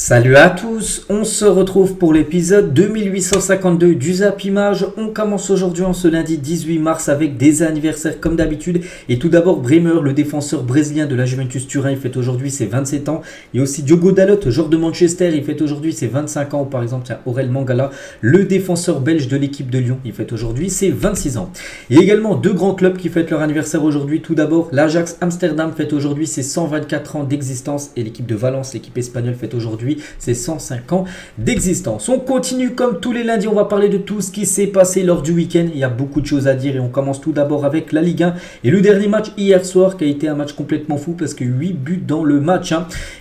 Salut à tous, on se retrouve pour l'épisode 2852 du Zap Image. On commence aujourd'hui en ce lundi 18 mars avec des anniversaires comme d'habitude. Et tout d'abord Bremer, le défenseur brésilien de la Juventus Turin, il fête aujourd'hui ses 27 ans. Il y a aussi Diogo Dalot, joueur de Manchester, il fête aujourd'hui ses 25 ans. Ou par exemple, Aurel Mangala, le défenseur belge de l'équipe de Lyon, il fête aujourd'hui ses 26 ans. Il y a également deux grands clubs qui fêtent leur anniversaire aujourd'hui. Tout d'abord, l'Ajax Amsterdam fête aujourd'hui ses 124 ans d'existence. Et l'équipe de Valence, l'équipe espagnole, fête aujourd'hui c'est 105 ans d'existence. On continue comme tous les lundis, on va parler de tout ce qui s'est passé lors du week-end. Il y a beaucoup de choses à dire et on commence tout d'abord avec la Ligue 1 et le dernier match hier soir qui a été un match complètement fou parce que 8 buts dans le match.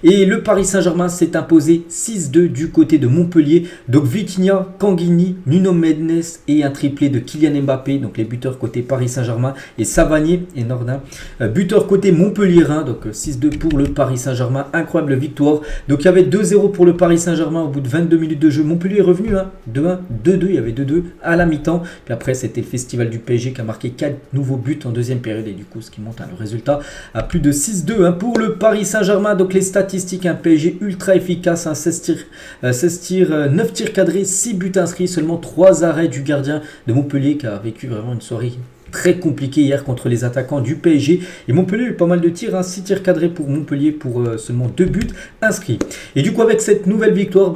Et le Paris Saint-Germain s'est imposé 6-2 du côté de Montpellier. Donc Vitinha, Kanghini, Nuno Mendes et un triplé de Kylian Mbappé. Donc les buteurs côté Paris Saint-Germain et Savanier et Nordin. Buteur côté Montpellier, donc 6-2 pour le Paris Saint-Germain. Incroyable victoire. Donc il y avait 2-0 pour le Paris Saint-Germain au bout de 22 minutes de jeu. Montpellier est revenu 2-1, 2-2, il y avait 2-2 à la mi-temps. Puis après c'était le festival du PSG qui a marqué 4 nouveaux buts en deuxième période. Et du coup ce qui monte le résultat à plus de 6-2 pour le Paris Saint-Germain. Donc les statistiques, un PSG ultra efficace, 16 tirs, 9 tirs cadrés, 6 buts inscrits, seulement 3 arrêts du gardien de Montpellier qui a vécu vraiment une soirée très compliqué hier contre les attaquants du PSG. Et Montpellier a eu pas mal de tirs, 6 tirs cadrés pour Montpellier pour seulement 2 buts inscrits. Et du coup avec cette nouvelle victoire,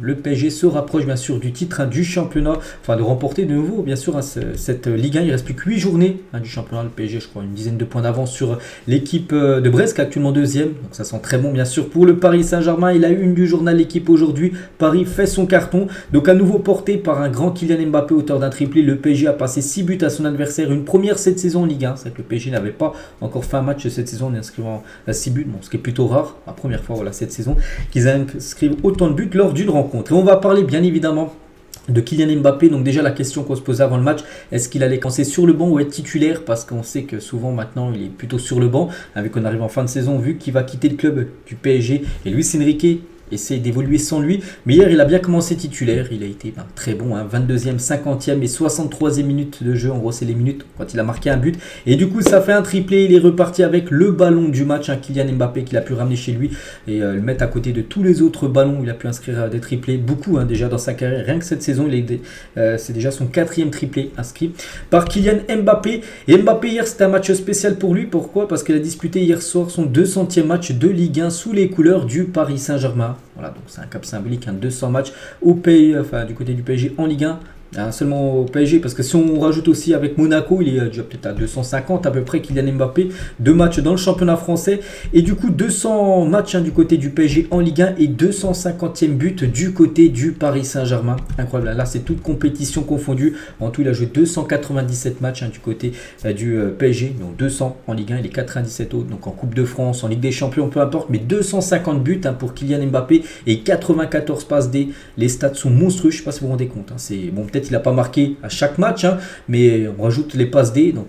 le PSG se rapproche bien sûr du titre du championnat, enfin de remporter de nouveau bien sûr cette Ligue 1. Il ne reste plus que 8 journées du championnat. Le PSG, je crois, une dizaine de points d'avance sur l'équipe de Brest qui est actuellement deuxième. Donc ça sent très bon bien sûr pour le Paris Saint-Germain. Il a eu une du journal L'équipe aujourd'hui. Paris fait son carton. Donc à nouveau porté par un grand Kylian Mbappé, auteur d'un triplé. Le PSG a passé 6 buts à son adversaire. Une première cette saison en Ligue 1. C'est que le PSG n'avait pas encore fait un match cette saison en inscrivant 6 buts. Bon, ce qui est plutôt rare. La première fois cette saison qu'ils inscrivent autant de buts lors d'une rencontre. Et on va parler bien évidemment de Kylian Mbappé. Donc déjà la question qu'on se posait avant le match, est-ce qu'il allait commencer sur le banc ou être titulaire, parce qu'on sait que souvent maintenant il est plutôt sur le banc, avec qu'on arrive en fin de saison, vu qu'il va quitter le club du PSG et Luis Enrique essaie d'évoluer sans lui. Mais hier il a bien commencé titulaire, il a été très bon, 22e, 50e et 63e minute de jeu, en gros c'est les minutes quand il a marqué un but. Et du coup ça fait un triplé, il est reparti avec le ballon du match, Kylian Mbappé qu'il a pu ramener chez lui et le mettre à côté de tous les autres ballons où il a pu inscrire des triplés, beaucoup déjà dans sa carrière. Rien que cette saison c'est déjà son 4e triplé inscrit par Kylian Mbappé. Et Mbappé hier c'était un match spécial pour lui, pourquoi? Parce qu'il a disputé hier soir son 200e match de Ligue 1 sous les couleurs du Paris Saint-Germain. Voilà, donc c'est un cap symbolique, 200 matchs au pays, du côté du PSG en Ligue 1. Seulement au PSG, parce que si on rajoute aussi avec Monaco, il est déjà peut-être à 250 à peu près Kylian Mbappé, 2 matchs dans le championnat français et du coup 200 matchs du côté du PSG en Ligue 1 et 250e but du côté du Paris Saint-Germain. Incroyable, là c'est toute compétition confondue. En tout il a joué 297 matchs du côté du PSG, donc 200 en Ligue 1 et les 97 autres, donc en Coupe de France, en Ligue des Champions, peu importe, mais 250 buts pour Kylian Mbappé et 94 passes D. Les stats sont monstrueux, je ne sais pas si vous vous rendez compte, c'est bon, peut-être il n'a pas marqué à chaque match, mais on rajoute les passes D, donc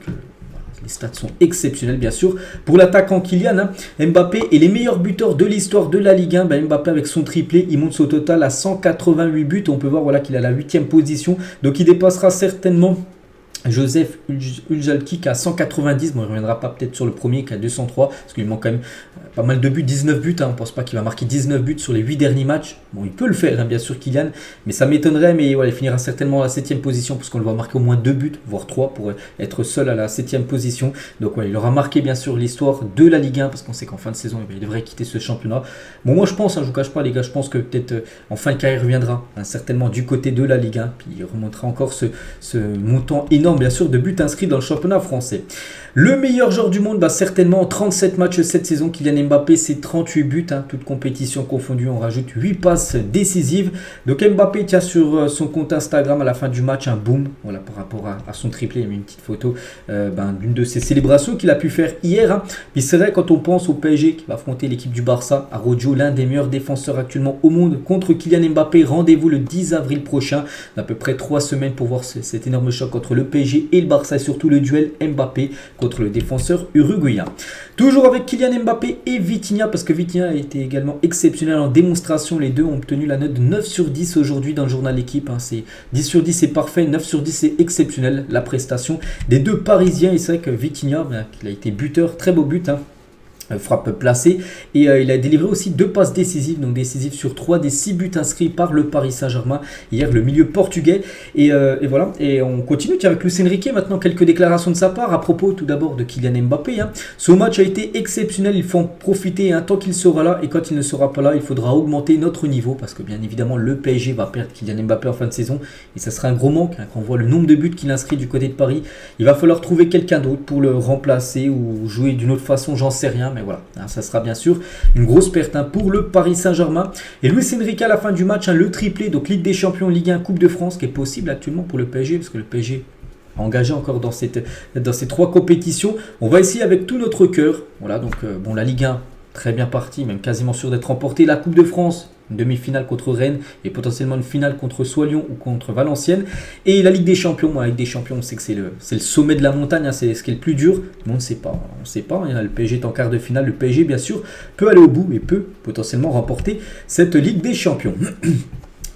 les stats sont exceptionnels bien sûr. Pour l'attaquant Kylian Mbappé et les meilleurs buteurs de l'histoire de la Ligue 1, Mbappé avec son triplé, il monte son total à 188 buts. On peut voir qu'il a la 8e position, donc il dépassera certainement Joseph Ujalkik à 190, bon il ne reviendra pas peut-être sur le premier qui a 203, parce qu'il manque quand même pas mal de buts, 19 buts, on ne pense pas qu'il va marquer 19 buts sur les 8 derniers matchs, bon il peut le faire bien sûr Kylian, mais ça m'étonnerait, mais voilà, il finira certainement à la 7e position, parce qu'on le voit marquer au moins 2 buts, voire 3 pour être seul à la 7e position, donc il aura marqué bien sûr l'histoire de la Ligue 1, parce qu'on sait qu'en fin de saison il devrait quitter ce championnat. Bon moi je pense, je ne vous cache pas les gars, je pense que peut-être en fin de carrière il reviendra, certainement du côté de la Ligue 1, puis il remontera encore ce montant énorme bien sûr de buts inscrits dans le championnat français. Le meilleur joueur du monde, certainement en 37 matchs cette saison, Kylian Mbappé c'est 38 buts, toute compétition confondue, on rajoute 8 passes décisives. Donc Mbappé tient sur son compte Instagram à la fin du match un boom, voilà, par rapport à son triplé, il y a mis une petite photo d'une de ses célébrations qu'il a pu faire hier. Puis c'est vrai quand on pense au PSG qui va affronter l'équipe du Barça, à Rodio, l'un des meilleurs défenseurs actuellement au monde, contre Kylian Mbappé, rendez-vous le 10 avril prochain, à peu près 3 semaines pour voir cet énorme choc entre le PSG et le Barça, et surtout le duel Mbappé contre le défenseur uruguayen. Toujours avec Kylian Mbappé et Vitinha, parce que Vitinha a été également exceptionnel en démonstration. Les deux ont obtenu la note de 9 sur 10 aujourd'hui dans le journal L'équipe. C'est 10 sur 10 c'est parfait, 9 sur 10 c'est exceptionnel la prestation des deux Parisiens. Et c'est vrai que Vitinha, il a été buteur, très beau but. frappe placée, et il a délivré aussi 2 passes décisives, donc décisives sur 3 des 6 buts inscrits par le Paris Saint-Germain hier, le milieu portugais. Et voilà, et on continue avec Luis Enrique. Maintenant, quelques déclarations de sa part à propos tout d'abord de Kylian Mbappé. Son match a été exceptionnel, il faut en profiter tant qu'il sera là, et quand il ne sera pas là, il faudra augmenter notre niveau, parce que bien évidemment le PSG va perdre Kylian Mbappé en fin de saison, et ça sera un gros manque quand on voit le nombre de buts qu'il inscrit du côté de Paris. Il va falloir trouver quelqu'un d'autre pour le remplacer ou jouer d'une autre façon, j'en sais rien, mais voilà, ça sera bien sûr une grosse perte pour le Paris Saint-Germain. Et Luis Enrique à la fin du match, le triplé, donc Ligue des Champions, Ligue 1, Coupe de France, qui est possible actuellement pour le PSG, parce que le PSG engagé encore dans ces 3 compétitions. On va essayer avec tout notre cœur. Voilà, donc bon, la Ligue 1, très bien partie, même quasiment sûr d'être remportée. La Coupe de France, une demi-finale contre Rennes et potentiellement une finale contre soit Lyon ou contre Valenciennes. Et la Ligue des Champions, la Ligue des Champions, on sait que c'est le sommet de la montagne, c'est ce qui est le plus dur, mais on ne sait pas. On ne sait pas, le PSG est en quart de finale, le PSG bien sûr peut aller au bout et peut potentiellement remporter cette Ligue des Champions.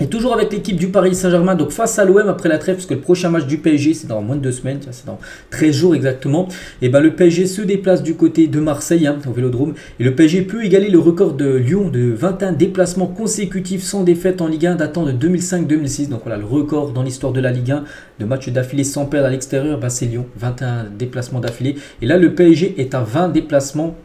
Et toujours avec l'équipe du Paris Saint-Germain, donc face à l'OM après la trêve, parce que le prochain match du PSG c'est dans moins de 2 semaines, c'est dans 13 jours exactement. Et ben le PSG se déplace du côté de Marseille, au Vélodrome. Et le PSG peut égaler le record de Lyon de 21 déplacements consécutifs sans défaite en Ligue 1 datant de 2005-2006. Donc voilà, le record dans l'histoire de la Ligue 1 de matchs d'affilée sans perdre à l'extérieur, c'est Lyon, 21 déplacements d'affilée. Et là le PSG est à 20 déplacements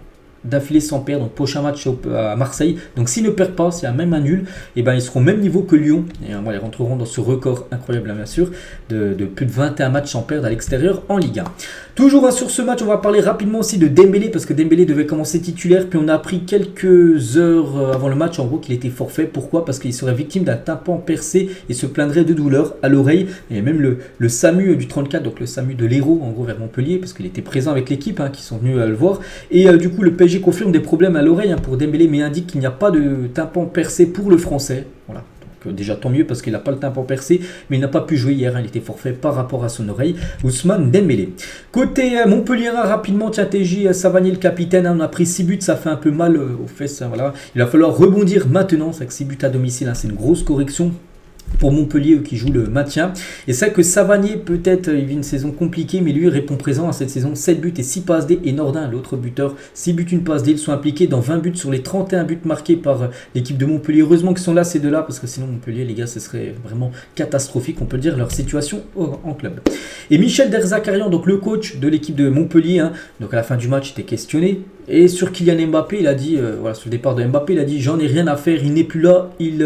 d'affilée sans perdre, donc prochain match à Marseille. Donc s'ils ne perdent pas, s'il y a même un nul, et ils seront au même niveau que Lyon. Et ils rentreront dans ce record incroyable bien sûr de plus de 21 matchs sans perdre à l'extérieur en Ligue 1. Toujours sur ce match, on va parler rapidement aussi de Dembélé, parce que Dembélé devait commencer titulaire, puis on a appris quelques heures avant le match en gros qu'il était forfait. Pourquoi? Parce qu'il serait victime d'un tympan percé et se plaindrait de douleur à l'oreille. Et même le SAMU du 34, donc le SAMU de l'Hérault en gros vers Montpellier, parce qu'il était présent avec l'équipe qui sont venus le voir. Et du coup le PSG confirme des problèmes à l'oreille pour Dembélé, mais indique qu'il n'y a pas de tympan percé pour le français. Voilà. Donc, déjà tant mieux parce qu'il n'a pas le tympan percé, mais il n'a pas pu jouer hier, il était forfait par rapport à son oreille. Ousmane Dembélé. Côté Montpellier, rapidement, TJ Savanier le capitaine, on a pris 6 buts, ça fait un peu mal aux fesses. Voilà. Il va falloir rebondir maintenant, c'est que 6 buts à domicile, c'est une grosse correction pour Montpellier qui joue le maintien. Et c'est vrai que Savanier peut-être il vit une saison compliquée, mais lui répond présent à cette saison. 7 buts et 6 passes D. Et Nordin, l'autre buteur, 6 buts, 1 passe D. Ils sont impliqués dans 20 buts sur les 31 buts marqués par l'équipe de Montpellier. Heureusement qu'ils sont là ces deux-là, parce que sinon Montpellier, les gars, ce serait vraiment catastrophique, on peut le dire, leur situation en club. Et Michel Derzakarian, donc le coach de l'équipe de Montpellier, donc à la fin du match, était questionné. Et sur Kylian Mbappé, il a dit, voilà, sur le départ de Mbappé, il a dit j'en ai rien à faire, il n'est plus là, il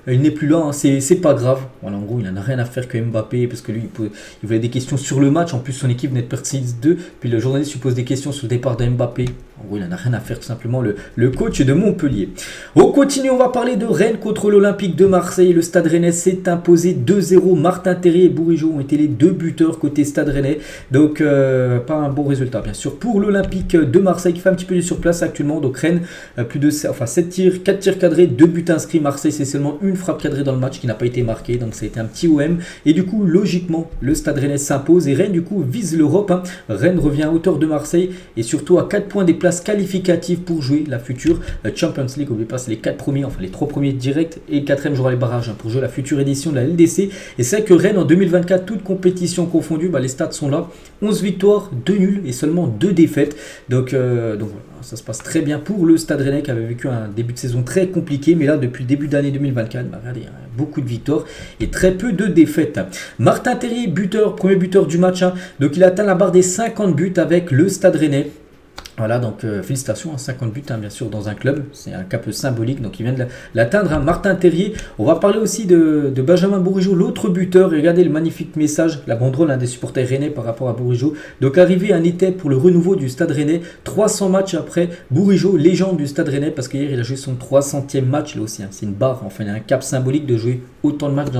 n'est plus là, c'est pas grave. Voilà, en gros, il n'en a rien à faire que Mbappé, parce que lui, il voulait des questions sur le match. En plus, son équipe venait de perdre 6-2. Puis le journaliste lui pose des questions sur le départ de Mbappé. En gros, il n'en a rien à faire, tout simplement, le coach de Montpellier. On continue, on va parler de Rennes contre l'Olympique de Marseille. Le Stade Rennais s'est imposé 2-0. Martin Terrier et Bourigeaud ont été les 2 buteurs côté Stade Rennais. Donc, pas un bon résultat, bien sûr, pour l'Olympique de Marseille qui fait un petit peu sur place actuellement. Donc, Rennes, 7 tirs, 4 tirs cadrés, 2 buts inscrits. Marseille, c'est seulement une frappe cadrée dans le match qui n'a pas été marquée. Donc, ça a été un petit OM. Et du coup, logiquement, le Stade Rennais s'impose. Et Rennes, du coup, vise l'Europe. Rennes revient à hauteur de Marseille et surtout à 4 points des places qualificatives pour jouer la future Champions League. N'oubliez pas, c'est les 4 premiers, enfin les 3 premiers directs et le 4e jouera les barrages pour jouer la future édition de la LDC. Et c'est que Rennes en 2024, toute compétition confondue, les stats sont là. 11 victoires, 2 nuls et seulement 2 défaites. Donc voilà, ça se passe très bien pour le Stade Rennais qui avait vécu un début de saison très compliqué. Mais là, depuis le début d'année 2024, regardez, beaucoup de victoires et très peu de défaites. Martin Terrier, buteur, premier buteur du match. Donc il atteint la barre des 50 buts avec le Stade Rennais. Voilà, donc félicitations, 50 buts bien sûr dans un club, c'est un cap symbolique, donc il vient de l'atteindre. Martin Terrier, on va parler aussi de Benjamin Bourigeaud, l'autre buteur, et regardez le magnifique message, la banderole des supporters rennais par rapport à Bourigeaud. Donc arrivé un été pour le renouveau du Stade Rennais, 300 matchs après, Bourigeaud, légende du Stade Rennais, parce qu'hier il a joué son 300e match, là aussi, c'est une barre, enfin il y a un cap symbolique de jouer autant de matchs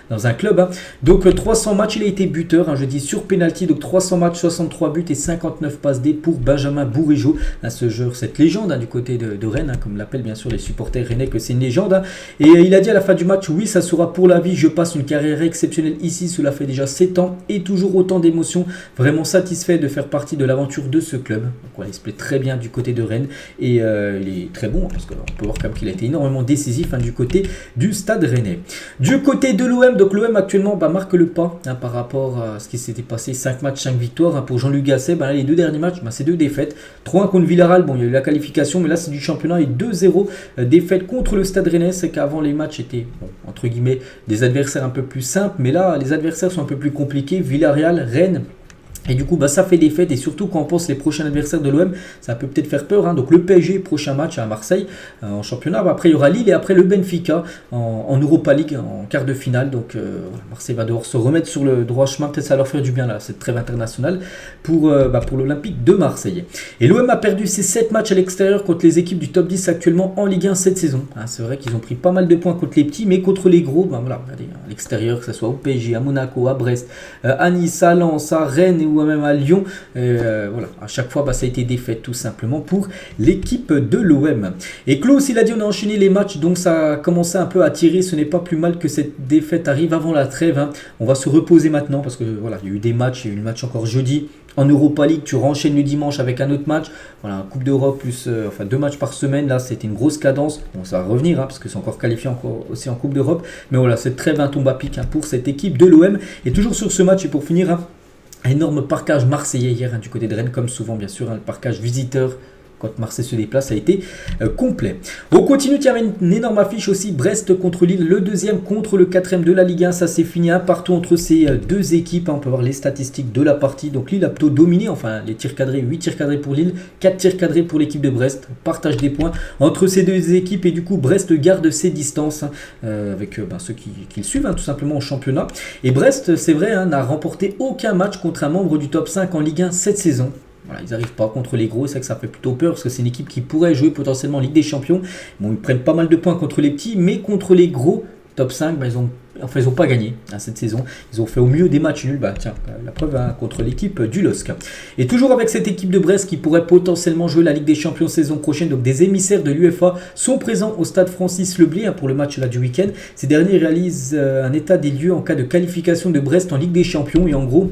dans un club. Donc 300 matchs, il a été buteur, je dis sur penalty, donc 300 matchs, 63 buts et 59 passes D pour Benjamin Bourigeaud, ce joueur, cette légende du côté de Rennes, comme l'appellent bien sûr les supporters rennais, que c'est une légende. Et il a dit à la fin du match, oui, ça sera pour la vie, je passe une carrière exceptionnelle ici, cela fait déjà 7 ans et toujours autant d'émotions, vraiment satisfait de faire partie de l'aventure de ce club. Donc voilà, il se plaît très bien du côté de Rennes et il est très bon, parce qu'on peut voir quand même qu'il a été énormément décisif du côté du Stade Rennais. Du côté de l'OM, donc l'OM actuellement marque le pas par rapport à ce qui s'était passé, 5 matchs, 5 victoires pour Jean-Luc Gasset. Là, les 2 derniers matchs, c'est 2 défaites. 3-1 contre Villarreal, bon il y a eu la qualification, mais là c'est du championnat et 2-0 défaite contre le Stade Rennais. C'est qu'avant les matchs étaient, bon, entre guillemets, des adversaires un peu plus simples, mais là les adversaires sont un peu plus compliqués, Villarreal, Rennes. Et du coup, ça fait défaite, et surtout quand on pense les prochains adversaires de l'OM, ça peut peut-être faire peur. Donc le PSG, prochain match à Marseille en championnat. Après, il y aura Lille et après le Benfica en Europa League en quart de finale. Donc Marseille va devoir se remettre sur le droit chemin. Peut-être ça va leur faire du bien là, cette trêve internationale pour l'Olympique de Marseille. Et l'OM a perdu ses 7 matchs à l'extérieur contre les équipes du top 10 actuellement en Ligue 1 cette saison. C'est vrai qu'ils ont pris pas mal de points contre les petits, mais contre les gros, regardez, à l'extérieur, que ce soit au PSG, à Monaco, à Brest, à Nice, à Lens, à Rennes ou même à Lyon, à chaque fois ça a été défaite tout simplement pour l'équipe de l'OM. Et Klaus, il a dit on a enchaîné les matchs, donc ça a commencé un peu à tirer. Ce n'est pas plus mal que cette défaite arrive avant la trêve. On va se reposer maintenant parce que il y a eu des matchs, il y a eu le match encore jeudi. En Europa League, tu renchaînes le dimanche avec un autre match. Voilà, Coupe d'Europe plus 2 matchs par semaine. Là, c'était une grosse cadence. Bon, ça va revenir parce que c'est encore qualifié aussi en Coupe d'Europe. Mais voilà, cette trêve tombe à pic pour cette équipe de l'OM. Et toujours sur ce match, et pour finir, énorme parquage marseillais hier du côté de Rennes, comme souvent, bien sûr. Le parquage visiteur quand Marseille se déplace a été complet. On continue, il y avait une énorme affiche aussi, Brest contre Lille, le deuxième contre le quatrième de la Ligue 1, ça s'est fini partout entre ces deux équipes. On peut voir les statistiques de la partie, donc Lille a plutôt dominé, les tirs cadrés, 8 tirs cadrés pour Lille, 4 tirs cadrés pour l'équipe de Brest, partage des points entre ces deux équipes, et du coup Brest garde ses distances avec ceux qui le suivent tout simplement au championnat. Et Brest, c'est vrai, n'a remporté aucun match contre un membre du top 5 en Ligue 1 cette saison. Ils n'arrivent pas contre les gros, c'est vrai que ça fait plutôt peur parce que c'est une équipe qui pourrait jouer potentiellement en Ligue des Champions. Bon, ils prennent pas mal de points contre les petits, mais contre les gros top 5, ils ont pas gagné cette saison. Ils ont fait au mieux des matchs nuls. La preuve contre l'équipe du LOSC. Et toujours avec cette équipe de Brest qui pourrait potentiellement jouer la Ligue des Champions saison prochaine. Donc des émissaires de l'UEFA sont présents au stade Francis Leblé pour le match du week-end. Ces derniers réalisent un état des lieux en cas de qualification de Brest en Ligue des Champions. Et en gros,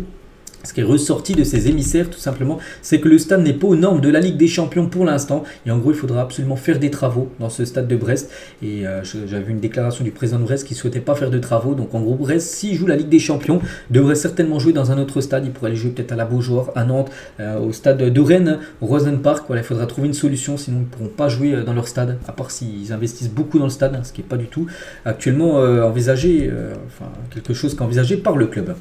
ce qui est ressorti de ces émissaires, tout simplement, c'est que le stade n'est pas aux normes de la Ligue des Champions pour l'instant. Et en gros, il faudra absolument faire des travaux dans ce stade de Brest. Et j'avais vu une déclaration du président de Brest qui ne souhaitait pas faire de travaux. Donc en gros, Brest, s'il joue la Ligue des Champions, devrait certainement jouer dans un autre stade. Il pourrait aller jouer peut-être à la Beaujoire, à Nantes, au stade de Rennes, au Rosenpark. Il faudra trouver une solution, sinon ils ne pourront pas jouer dans leur stade, à part s'ils investissent beaucoup dans le stade, ce qui n'est pas du tout actuellement envisagé, quelque chose qu'envisagé par le club.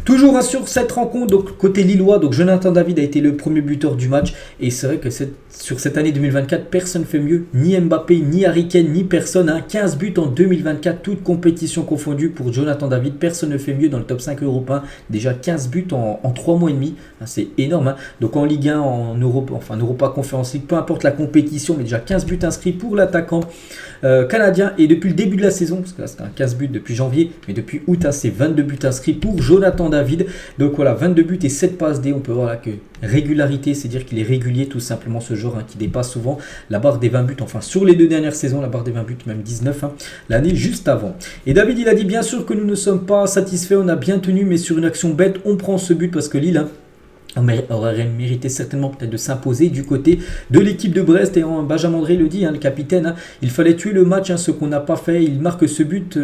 Toujours sur cette rencontre, donc côté lillois, donc Jonathan David a été le premier buteur du match, et c'est vrai que sur cette année 2024, personne ne fait mieux, ni Mbappé, ni Harry Kane, ni personne. 15 buts en 2024, toute compétition confondue pour Jonathan David, personne ne fait mieux dans le top 5 européen, déjà 15 buts en 3 mois et demi, c'est énorme. Donc en Ligue 1, en Europe, Europa Conference League, peu importe la compétition, mais déjà 15 buts inscrits pour l'attaquant canadien, et depuis le début de la saison, parce que là c'était un 15 buts depuis janvier, mais depuis août, c'est 22 buts inscrits pour Jonathan David. Donc voilà, 22 buts et 7 passes D. On peut voir là que régularité, c'est dire qu'il est régulier tout simplement, ce joueur qui dépasse souvent la barre des 20 buts, sur les 2 dernières saisons, la barre des 20 buts, même 19 l'année juste avant. Et David, il a dit bien sûr que nous ne sommes pas satisfaits, on a bien tenu, mais sur une action bête, on prend ce but parce que Lille aurait mérité certainement peut-être de s'imposer du côté de l'équipe de Brest. Et Benjamin André le dit, le capitaine, il fallait tuer le match, ce qu'on n'a pas fait. Il marque ce but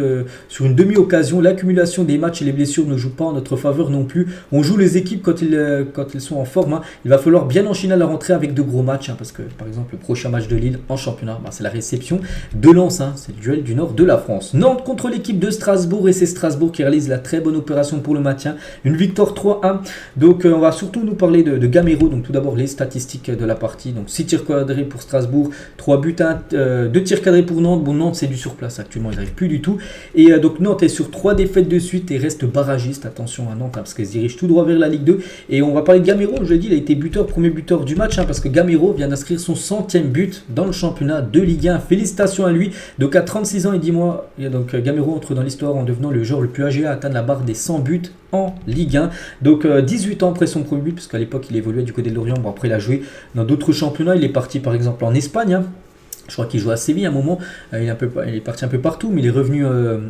sur une demi-occasion. L'accumulation des matchs et les blessures ne jouent pas en notre faveur non plus. On joue les équipes quand elles sont en forme. Il va falloir bien enchaîner à la rentrée avec de gros matchs, parce que par exemple le prochain match de Lille en championnat, c'est la réception de Lens, c'est le duel du nord de la France. Nantes contre l'équipe de Strasbourg, et c'est Strasbourg qui réalise la très bonne opération pour le maintien. Une victoire 3-1. Donc on va surtout nous parler de Gamero. Donc tout d'abord les statistiques de la partie, donc 6 tirs cadrés pour Strasbourg, 3 buts, 2 tirs cadrés pour Nantes. Bon, Nantes c'est du surplace actuellement, ils n'arrivent plus du tout, et donc Nantes est sur 3 défaites de suite et reste barragiste. Attention à Nantes, parce qu'ils se dirigent tout droit vers la Ligue 2. Et on va parler de Gamero, je l'ai dit, il a été premier buteur du match, parce que Gamero vient d'inscrire son 100e but dans le championnat de Ligue 1. Félicitations à lui. Donc à 36 ans et 10 mois, et donc Gamero entre dans l'histoire en devenant le joueur le plus âgé à atteindre la barre des 100 buts en Ligue 1. Donc 18 ans après son premier but, parce qu'à l'époque il évoluait du côté de Lorient. Bon, après il a joué dans d'autres championnats, il est parti par exemple en Espagne, je crois qu'il joue à Séville à un moment, il est parti un peu partout, mais il est revenu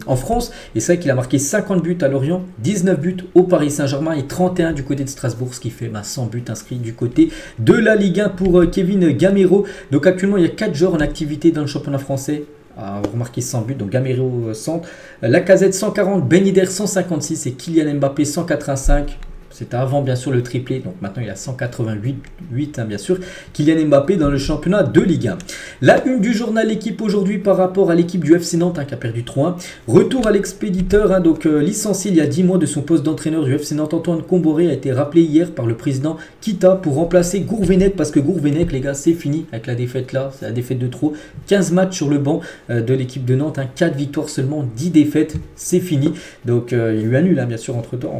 en France, et c'est vrai qu'il a marqué 50 buts à Lorient, 19 buts au Paris Saint-Germain et 31 du côté de Strasbourg, ce qui fait 100 buts inscrits du côté de la Ligue 1 pour Kevin Gamero. Donc actuellement il y a 4 joueurs en activité dans le championnat français à avoir marqué 100 buts, donc Gamero 100, Lacazette 140, Ben Yedder 156 et Kylian Mbappé 185. c'était avant bien sûr le triplé, donc maintenant il a 188 bien sûr, Kylian Mbappé dans le championnat de Ligue 1. La une du journal L'équipe aujourd'hui par rapport à l'équipe du FC Nantes qui a perdu 3-1. Retour à l'expéditeur, licencié il y a 10 mois de son poste d'entraîneur du FC Nantes, Antoine Comboré a été rappelé hier par le président Kita pour remplacer Gourvenec, parce que Gourvenec les gars c'est fini avec la défaite là, c'est la défaite de trop, 15 matchs sur le banc de l'équipe de Nantes, 4 victoires seulement, 10 défaites, c'est fini, donc il lui annule bien sûr entre temps,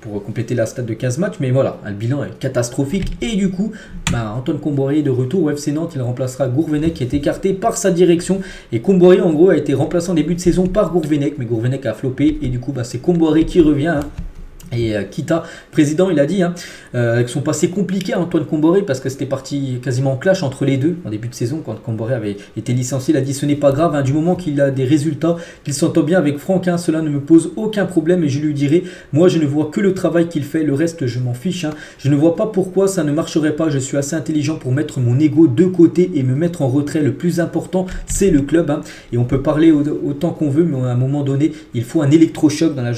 pour compléter la stade de 15 matchs, mais voilà, le bilan est catastrophique, et du coup Antoine Comboré est de retour au FC Nantes, il remplacera Gourvenec qui est écarté par sa direction, et Comboré en gros a été remplacé en début de saison par Gourvenec, mais Gourvenec a floppé, et du coup c'est Comboré qui revient. Et Kita, président, il a dit, avec son passé compliqué, Antoine Comboré, parce que c'était parti quasiment en clash entre les deux en début de saison, quand Comboré avait été licencié, il a dit ce n'est pas grave, du moment qu'il a des résultats, qu'il s'entend bien avec Franck, cela ne me pose aucun problème, et je lui dirai, moi je ne vois que le travail qu'il fait, le reste je m'en fiche, je ne vois pas pourquoi ça ne marcherait pas, je suis assez intelligent pour mettre mon ego de côté et me mettre en retrait, le plus important c'est le club, et on peut parler autant qu'on veut, mais à un moment donné, il faut un électrochoc dans la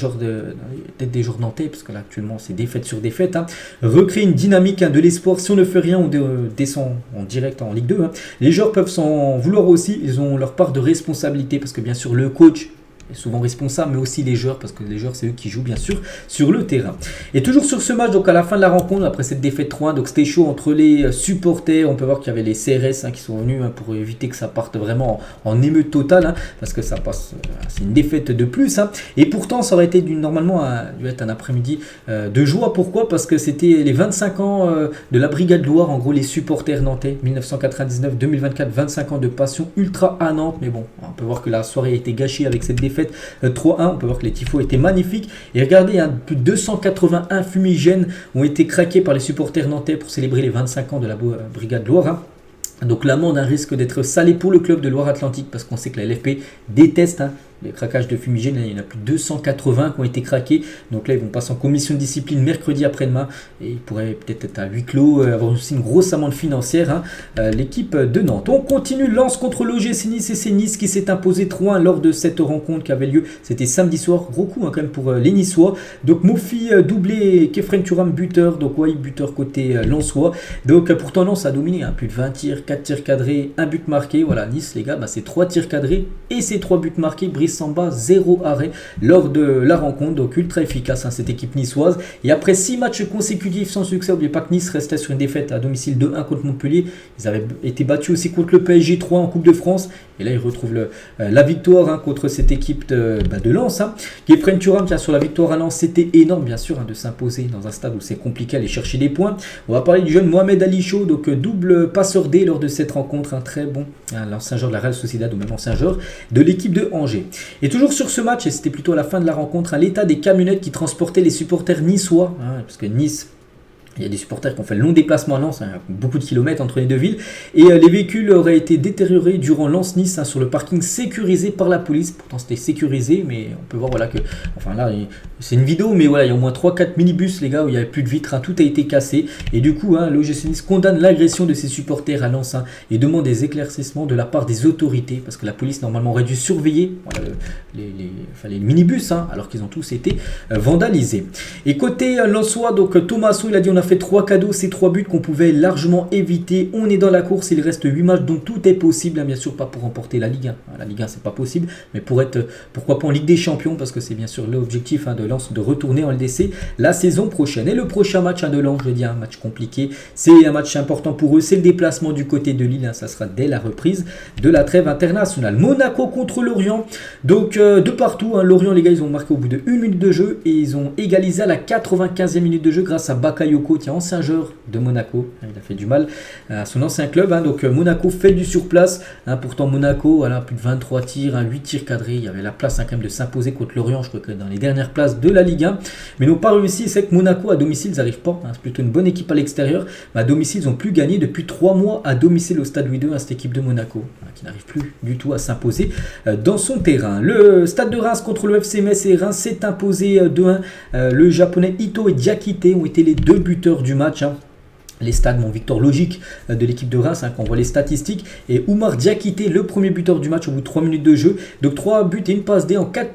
tête des joueurs nantais, parce que là actuellement c'est défaite sur défaite, recréer une dynamique de l'espoir. Si on ne fait rien, on descend en direct en Ligue 2, les joueurs peuvent s'en vouloir aussi, ils ont leur part de responsabilité, parce que bien sûr le coach est souvent responsable, mais aussi les joueurs, parce que les joueurs c'est eux qui jouent bien sûr sur le terrain. Et toujours sur ce match, donc à la fin de la rencontre, après cette défaite 3-1, donc c'était chaud entre les supporters, on peut voir qu'il y avait les CRS qui sont venus pour éviter que ça parte vraiment en émeute totale, parce que ça passe, c'est une défaite de plus, et pourtant ça aurait été normalement dû être un après-midi de joie. Pourquoi? Parce que c'était les 25 ans de la Brigade Loire, en gros les supporters nantais, 1999-2024, 25 ans de passion ultra à Nantes, mais bon, on peut voir que la soirée a été gâchée avec cette défaite 3-1, on peut voir que les tifos étaient magnifiques, et regardez, plus de 281 fumigènes ont été craqués par les supporters nantais pour célébrer les 25 ans de la Brigade Loire. Donc l'amende risque d'être salée pour le club de Loire-Atlantique, parce qu'on sait que la LFP déteste les craquages de fumigènes. Il y en a plus de 280 qui ont été craqués, donc là ils vont passer en commission de discipline mercredi après-demain, et ils pourraient peut-être être à huis clos, avoir aussi une grosse amende financière, l'équipe de Nantes. On continue, Lens contre l'OGC Nice, et c'est Nice qui s'est imposé 3-1 lors de cette rencontre qui avait lieu, c'était samedi soir, gros coup quand même pour les Niçois. Donc Mofi doublé, Kefren Turam buteur, donc ouais, buteur côté lensois, donc pourtant Lens a dominé, plus de 20 tirs, 4 tirs cadrés, un but marqué. Voilà, Nice les gars, c'est 3 tirs cadrés et c'est 3 buts marqués. Samba, 0 arrêt lors de la rencontre, donc ultra efficace cette équipe niçoise. Et après 6 matchs consécutifs sans succès, n'oubliez pas que Nice restait sur une défaite à domicile 2-1 contre Montpellier. Ils avaient été battus aussi contre le PSG 3 en Coupe de France, et là ils retrouvent la victoire contre cette équipe de Lens. Kefren Turam, sur la victoire à Lens, c'était énorme bien sûr de s'imposer dans un stade où c'est compliqué à aller chercher des points. On va parler du jeune Mohamed Ali Chaud, donc double passeur D lors de cette rencontre, un très bon l'ancien joueur de la Real Sociedad, ou même ancien joueur de l'équipe de Angers. Et toujours sur ce match, et c'était plutôt à la fin de la rencontre, l'état des camionnettes qui transportaient les supporters niçois, parce que Nice, il y a des supporters qui ont fait le long déplacement à Lens, beaucoup de kilomètres entre les deux villes, et les véhicules auraient été détériorés durant Lens-Nice sur le parking sécurisé par la police. Pourtant c'était sécurisé, mais on peut voir que, là c'est une vidéo, mais voilà, il y a au moins 3-4 minibus les gars où il n'y avait plus de vitres, tout a été cassé, et du coup l'OGC Nice condamne l'agression de ses supporters à Lens, et demande des éclaircissements de la part des autorités, parce que la police normalement aurait dû surveiller les minibus, alors qu'ils ont tous été vandalisés. Et côté lensois, donc Thomasson, il a dit on a fait 3 cadeaux, ces 3 buts qu'on pouvait largement éviter. On est dans la course, il reste 8 matchs, donc tout est possible, bien sûr pas pour remporter la Ligue 1. La Ligue 1 c'est pas possible, mais pour être, pourquoi pas en Ligue des Champions, parce que c'est bien sûr l'objectif de Lens de retourner en LDC la saison prochaine. Et le prochain match de Lens, je dis un match compliqué, c'est un match important pour eux, c'est le déplacement du côté de Lille, ça sera dès la reprise de la trêve internationale. Monaco contre Lorient, donc de partout, Lorient les gars ils ont marqué au bout de 1 minute de jeu, et ils ont égalisé à la 95e minute de jeu grâce à Bakayoko, ancien joueur de Monaco, il a fait du mal à son ancien club, donc Monaco fait du surplace, pourtant Monaco, plus de 23 tirs, 8 tirs cadrés, il y avait la place quand même de s'imposer contre Lorient, je crois que dans les dernières places de la Ligue 1, mais ils n'ont pas réussi. C'est que Monaco à domicile ils n'arrivent pas, c'est plutôt une bonne équipe à l'extérieur, mais à domicile ils n'ont plus gagné depuis 3 mois à domicile au stade Louis II, cette équipe de Monaco qui n'arrive plus du tout à s'imposer dans son terrain. Le stade de Reims contre le FC Metz, et Reims s'est imposé 2-1, le japonais Ito et Diakité ont été les 2 buteurs du match. Les stades, victoire logique de l'équipe de Reims, quand on voit les statistiques, et Oumar Diakité, le premier buteur du match au bout de 3 minutes de jeu, donc 3 buts et une passe D en 4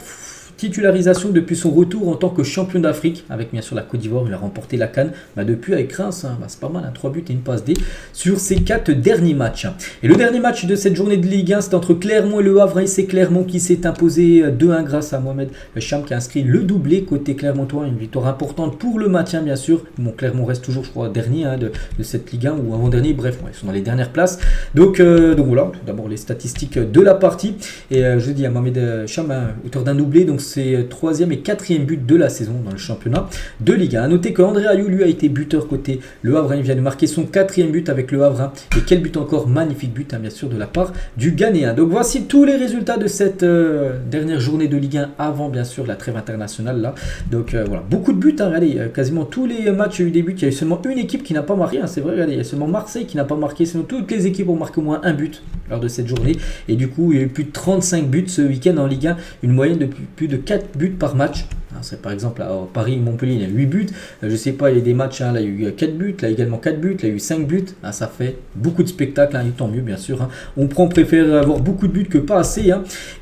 titularisation depuis son retour en tant que champion d'Afrique, avec bien sûr la Côte d'Ivoire, il a remporté la CAN. Depuis avec Reims, c'est pas mal, 3 buts et une passe D sur ses 4 derniers matchs. Et le dernier match de cette journée de Ligue 1, c'est entre Clermont et Le Havre, et c'est Clermont qui s'est imposé 2-1 grâce à Mohamed Cham qui a inscrit le doublé côté clermontois, une victoire importante pour le maintien bien sûr. Bon, Clermont reste toujours, je crois, dernier de cette Ligue 1 ou avant-dernier, bref, ils sont dans les dernières places. Donc voilà, tout d'abord les statistiques de la partie. Et je dis à Mohamed Cham, auteur d'un doublé, donc c'est 3e et 4e but de la saison dans le championnat de Ligue 1. A noter qu'André Ayou, lui, a été buteur côté Le Havre, il vient de marquer son 4e but avec Le Havre. Et quel but encore, magnifique but bien sûr de la part du Ghanéen. Donc voici tous les résultats de cette dernière journée de Ligue 1 avant bien sûr la trêve internationale là. Donc voilà, beaucoup de buts, regardez, quasiment tous les matchs il y a eu des buts, il y a eu seulement une équipe qui n'a pas marqué, c'est vrai, regardez, il y a seulement Marseille qui n'a pas marqué, sinon toutes les équipes ont marqué au moins un but lors de cette journée. Et du coup il y a eu plus de 35 buts ce week-end en Ligue 1, une moyenne de plus de 4 buts par match. C'est par exemple à Paris-Montpellier, il y a 8 buts. Je sais pas, il y a des matchs, là il y a eu 4 buts, là également 4 buts, là il y a eu 5 buts. Ça fait beaucoup de spectacles, et tant mieux bien sûr. On préfère avoir beaucoup de buts que pas assez.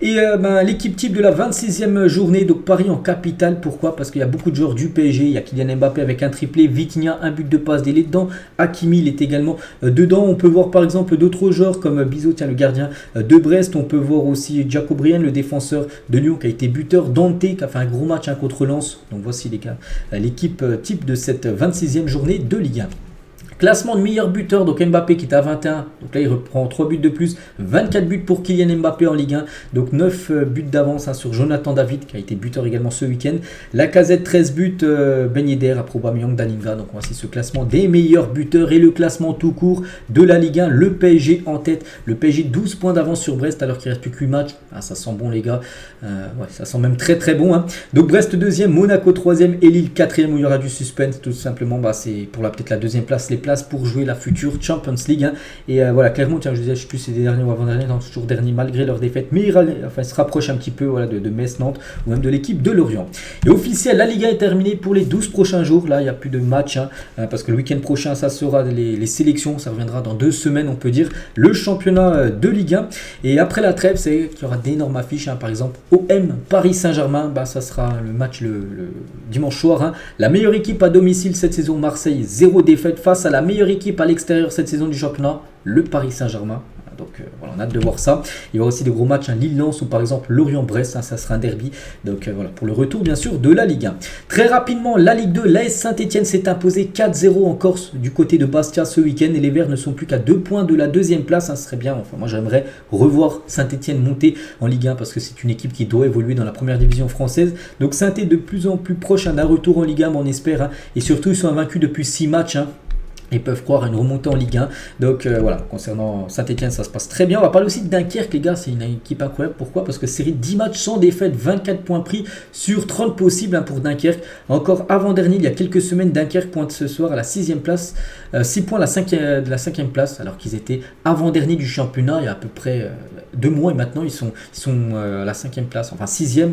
Et l'équipe type de la 26e journée, donc Paris en capitale. Pourquoi? Parce qu'il y a beaucoup de joueurs du PSG. Il y a Kylian Mbappé avec un triplé, Vitinha, un but de passe délai dedans. Hakimi, il est également dedans. On peut voir par exemple d'autres joueurs comme Bizot, le gardien de Brest. On peut voir aussi Jacob Brien, le défenseur de Lyon qui a été buteur. Dante qui a fait un gros match contre Lens. Donc voici les gars, l'équipe type de cette 26e journée de Ligue 1. Classement de meilleur buteur, donc Mbappé qui est à 21, donc là il reprend 3 buts de plus, 24 buts pour Kylian Mbappé en Ligue 1, donc 9 buts d'avance sur Jonathan David qui a été buteur également ce week-end. Lacazette 13 buts, Ben Yedder, Aubameyang, Dalinga, donc voici ce classement des meilleurs buteurs et le classement tout court de la Ligue 1, le PSG en tête, le PSG 12 points d'avance sur Brest alors qu'il ne reste plus que 8 matchs, ça sent bon les gars, ça sent même très très bon. Donc Brest 2e, Monaco 3e et Lille 4e où il y aura du suspense tout simplement, c'est pour peut-être la 2e place, les places pour jouer la future Champions League. Et voilà, Clermont, je disais, je sais plus si c'est des derniers ou avant-derniers, toujours dernier malgré leur défaite, mais il se rapproche un petit peu de Metz, Nantes ou même de l'équipe de Lorient. Et officiel, la Ligue 1 est terminée pour les 12 prochains jours. Là, il n'y a plus de matchs parce que le week-end prochain, ça sera les sélections, ça reviendra dans 2 semaines, on peut dire, le championnat de Ligue 1. Et après la trêve, c'est qu'il y aura d'énormes affiches. Par exemple, OM Paris Saint-Germain, ça sera le match le dimanche soir. La meilleure équipe à domicile cette saison, Marseille, 0 défaite face à la meilleure équipe à l'extérieur cette saison du championnat, le Paris Saint-Germain. Donc voilà, on a hâte de voir ça. Il y aura aussi des gros matchs, Lille-Lens ou par exemple Lorient-Brest, ça sera un derby. Donc voilà, pour le retour bien sûr de la Ligue 1. Très rapidement, la Ligue 2, l'AS Saint-Etienne s'est imposé 4-0 en Corse du côté de Bastia ce week-end et les Verts ne sont plus qu'à 2 points de la 2e place. Ce serait bien, moi j'aimerais revoir Saint-Etienne monter en Ligue 1 parce que c'est une équipe qui doit évoluer dans la première division française. Donc Saint-Etienne est de plus en plus proche d'un retour en Ligue 1, on espère. Et surtout, ils sont invaincus depuis 6 matchs. Ils peuvent croire à une remontée en Ligue 1. Donc voilà, concernant Saint-Etienne, ça se passe très bien. On va parler aussi de Dunkerque, les gars. C'est une équipe incroyable. Pourquoi? Parce que série de 10 matchs sans défaite, 24 points pris sur 30 possibles pour Dunkerque. Encore avant-dernier, il y a quelques semaines, Dunkerque pointe ce soir à la 6e place. 6 points de la 5e place, alors qu'ils étaient avant-dernier du championnat il y a à peu près 2 mois. Et maintenant, ils sont à la 5e place, enfin 6e,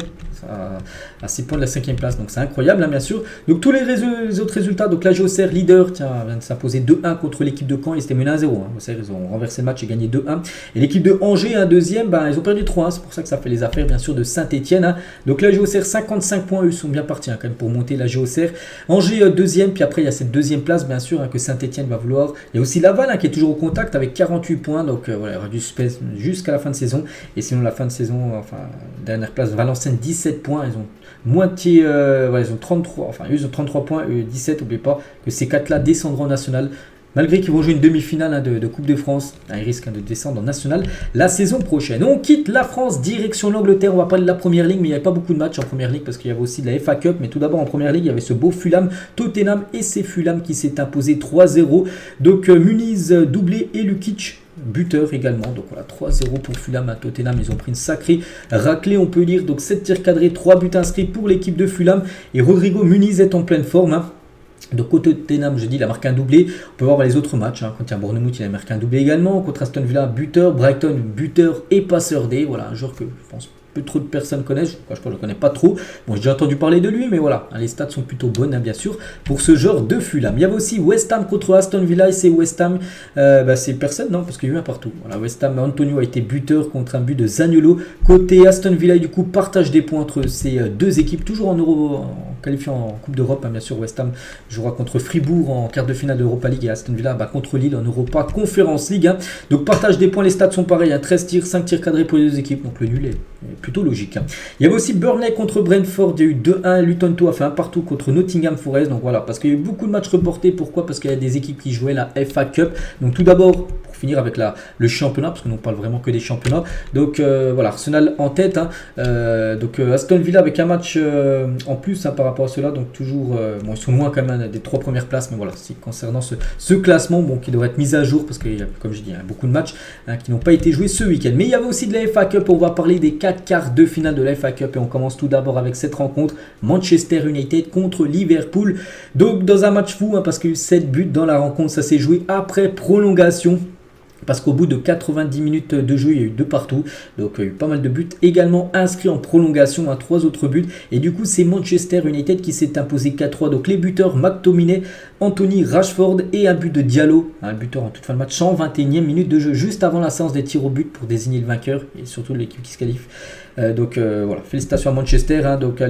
à 6 points de la 5e place. Donc c'est incroyable, bien sûr. Donc tous les autres résultats. Donc la Auxerre, leader, vient de s'imposer 2-1 contre l'équipe de Caen, ils étaient menés 1-0. Ils ont renversé le match et gagné 2-1. Et l'équipe de Angers, un deuxième, ils ont perdu 3-1. C'est pour ça que ça fait les affaires, bien sûr, de Saint-Etienne. Donc la Auxerre, 55 points, eux sont bien partis quand même pour monter la Auxerre. Angers, deuxième, puis après il y a cette 2e place, bien sûr, que Saint-Etienne va vouloir. Il y a aussi Laval qui est toujours au contact avec 48 points. Donc voilà, il y aura du suspense jusqu'à la fin de saison. Et sinon, la fin de saison, dernière place, Valenciennes, 17 points. Ils ont moitié, ils ont 33, ils ont 33 points, 17, n'oubliez pas que ces 4-là descendront en national. Malgré qu'ils vont jouer une demi-finale de Coupe de France, ils risquent de descendre en national la saison prochaine. On quitte la France, direction l'Angleterre. On va parler de la Première Ligue, mais il n'y avait pas beaucoup de matchs en Première Ligue parce qu'il y avait aussi de la FA Cup. Mais tout d'abord en Première Ligue, il y avait ce beau Fulham, Tottenham et c'est Fulham qui s'est imposé 3-0. Donc Muniz doublé et Lukic buteur également. Donc voilà, 3-0 pour Fulham à Tottenham. Ils ont pris une sacrée raclée, on peut lire. Donc 7 tirs cadrés, 3 buts inscrits pour l'équipe de Fulham. Et Rodrigo Muniz est en pleine forme. Donc contre Tottenham, je dis, il a marqué un doublé. On peut voir les autres matchs. Contre Bournemouth, il a marqué un doublé également. Contre Aston Villa, buteur. Brighton, buteur et passeur D. Voilà, un joueur que je pense peu trop de personnes connaissent. Je ne le connais pas trop. Bon, j'ai déjà entendu parler de lui, mais voilà, les stats sont plutôt bonnes, hein, bien sûr, pour ce genre de Fulham. Il y avait aussi West Ham contre Aston Villa, et c'est West Ham, c'est personne, non, parce qu'il y a eu un partout. Voilà, West Ham, Antonio a été buteur contre un but de Zaniolo. Côté Aston Villa, du coup, partage des points entre ces deux équipes, toujours en qualifiant en Coupe d'Europe, hein, bien sûr. West Ham jouera contre Fribourg en quart de finale d'Europa League et Aston Villa contre Lille en Europa Conference League, hein. Donc partage des points, les stats sont pareils, hein, 13 tirs, 5 tirs cadrés pour les deux équipes, donc le nul est plutôt logique, hein. Il y avait aussi Burnley contre Brentford, il y a eu 2-1, Luton Town a fait un partout contre Nottingham Forest, donc voilà, parce qu'il y a eu beaucoup de matchs reportés. Pourquoi? Parce qu'il y a des équipes qui jouaient la FA Cup. Donc tout d'abord, pour finir avec le championnat, parce que nous on parle vraiment que des championnats, donc voilà, Arsenal en tête, hein. Aston Villa avec un match en plus, hein, par rapport à cela, donc toujours, bon, ils sont loin quand même des 3 premières places, mais voilà, concernant ce classement, bon, qui devrait être mis à jour, parce que comme je dis, il y a beaucoup de matchs, hein, qui n'ont pas été joués ce week-end. Mais il y avait aussi de la FA Cup, on va parler des 4 quarts de finale de la FA Cup, et on commence tout d'abord avec cette rencontre, Manchester United contre Liverpool, donc dans un match fou, hein, parce qu'il y a eu 7 buts dans la rencontre, ça s'est joué après prolongation. Parce qu'au bout de 90 minutes de jeu, il y a eu 2 partout. Donc il y a eu pas mal de buts également inscrits en prolongation, à 3 autres buts. Et du coup, c'est Manchester United qui s'est imposé 4-3. Donc les buteurs, McTominay, Anthony, Rashford et un but de Diallo. Un buteur en toute fin de match, 121e minute de jeu, juste avant la séance des tirs au but pour désigner le vainqueur. Et surtout l'équipe qui se qualifie. Voilà, félicitations à Manchester, hein. Donc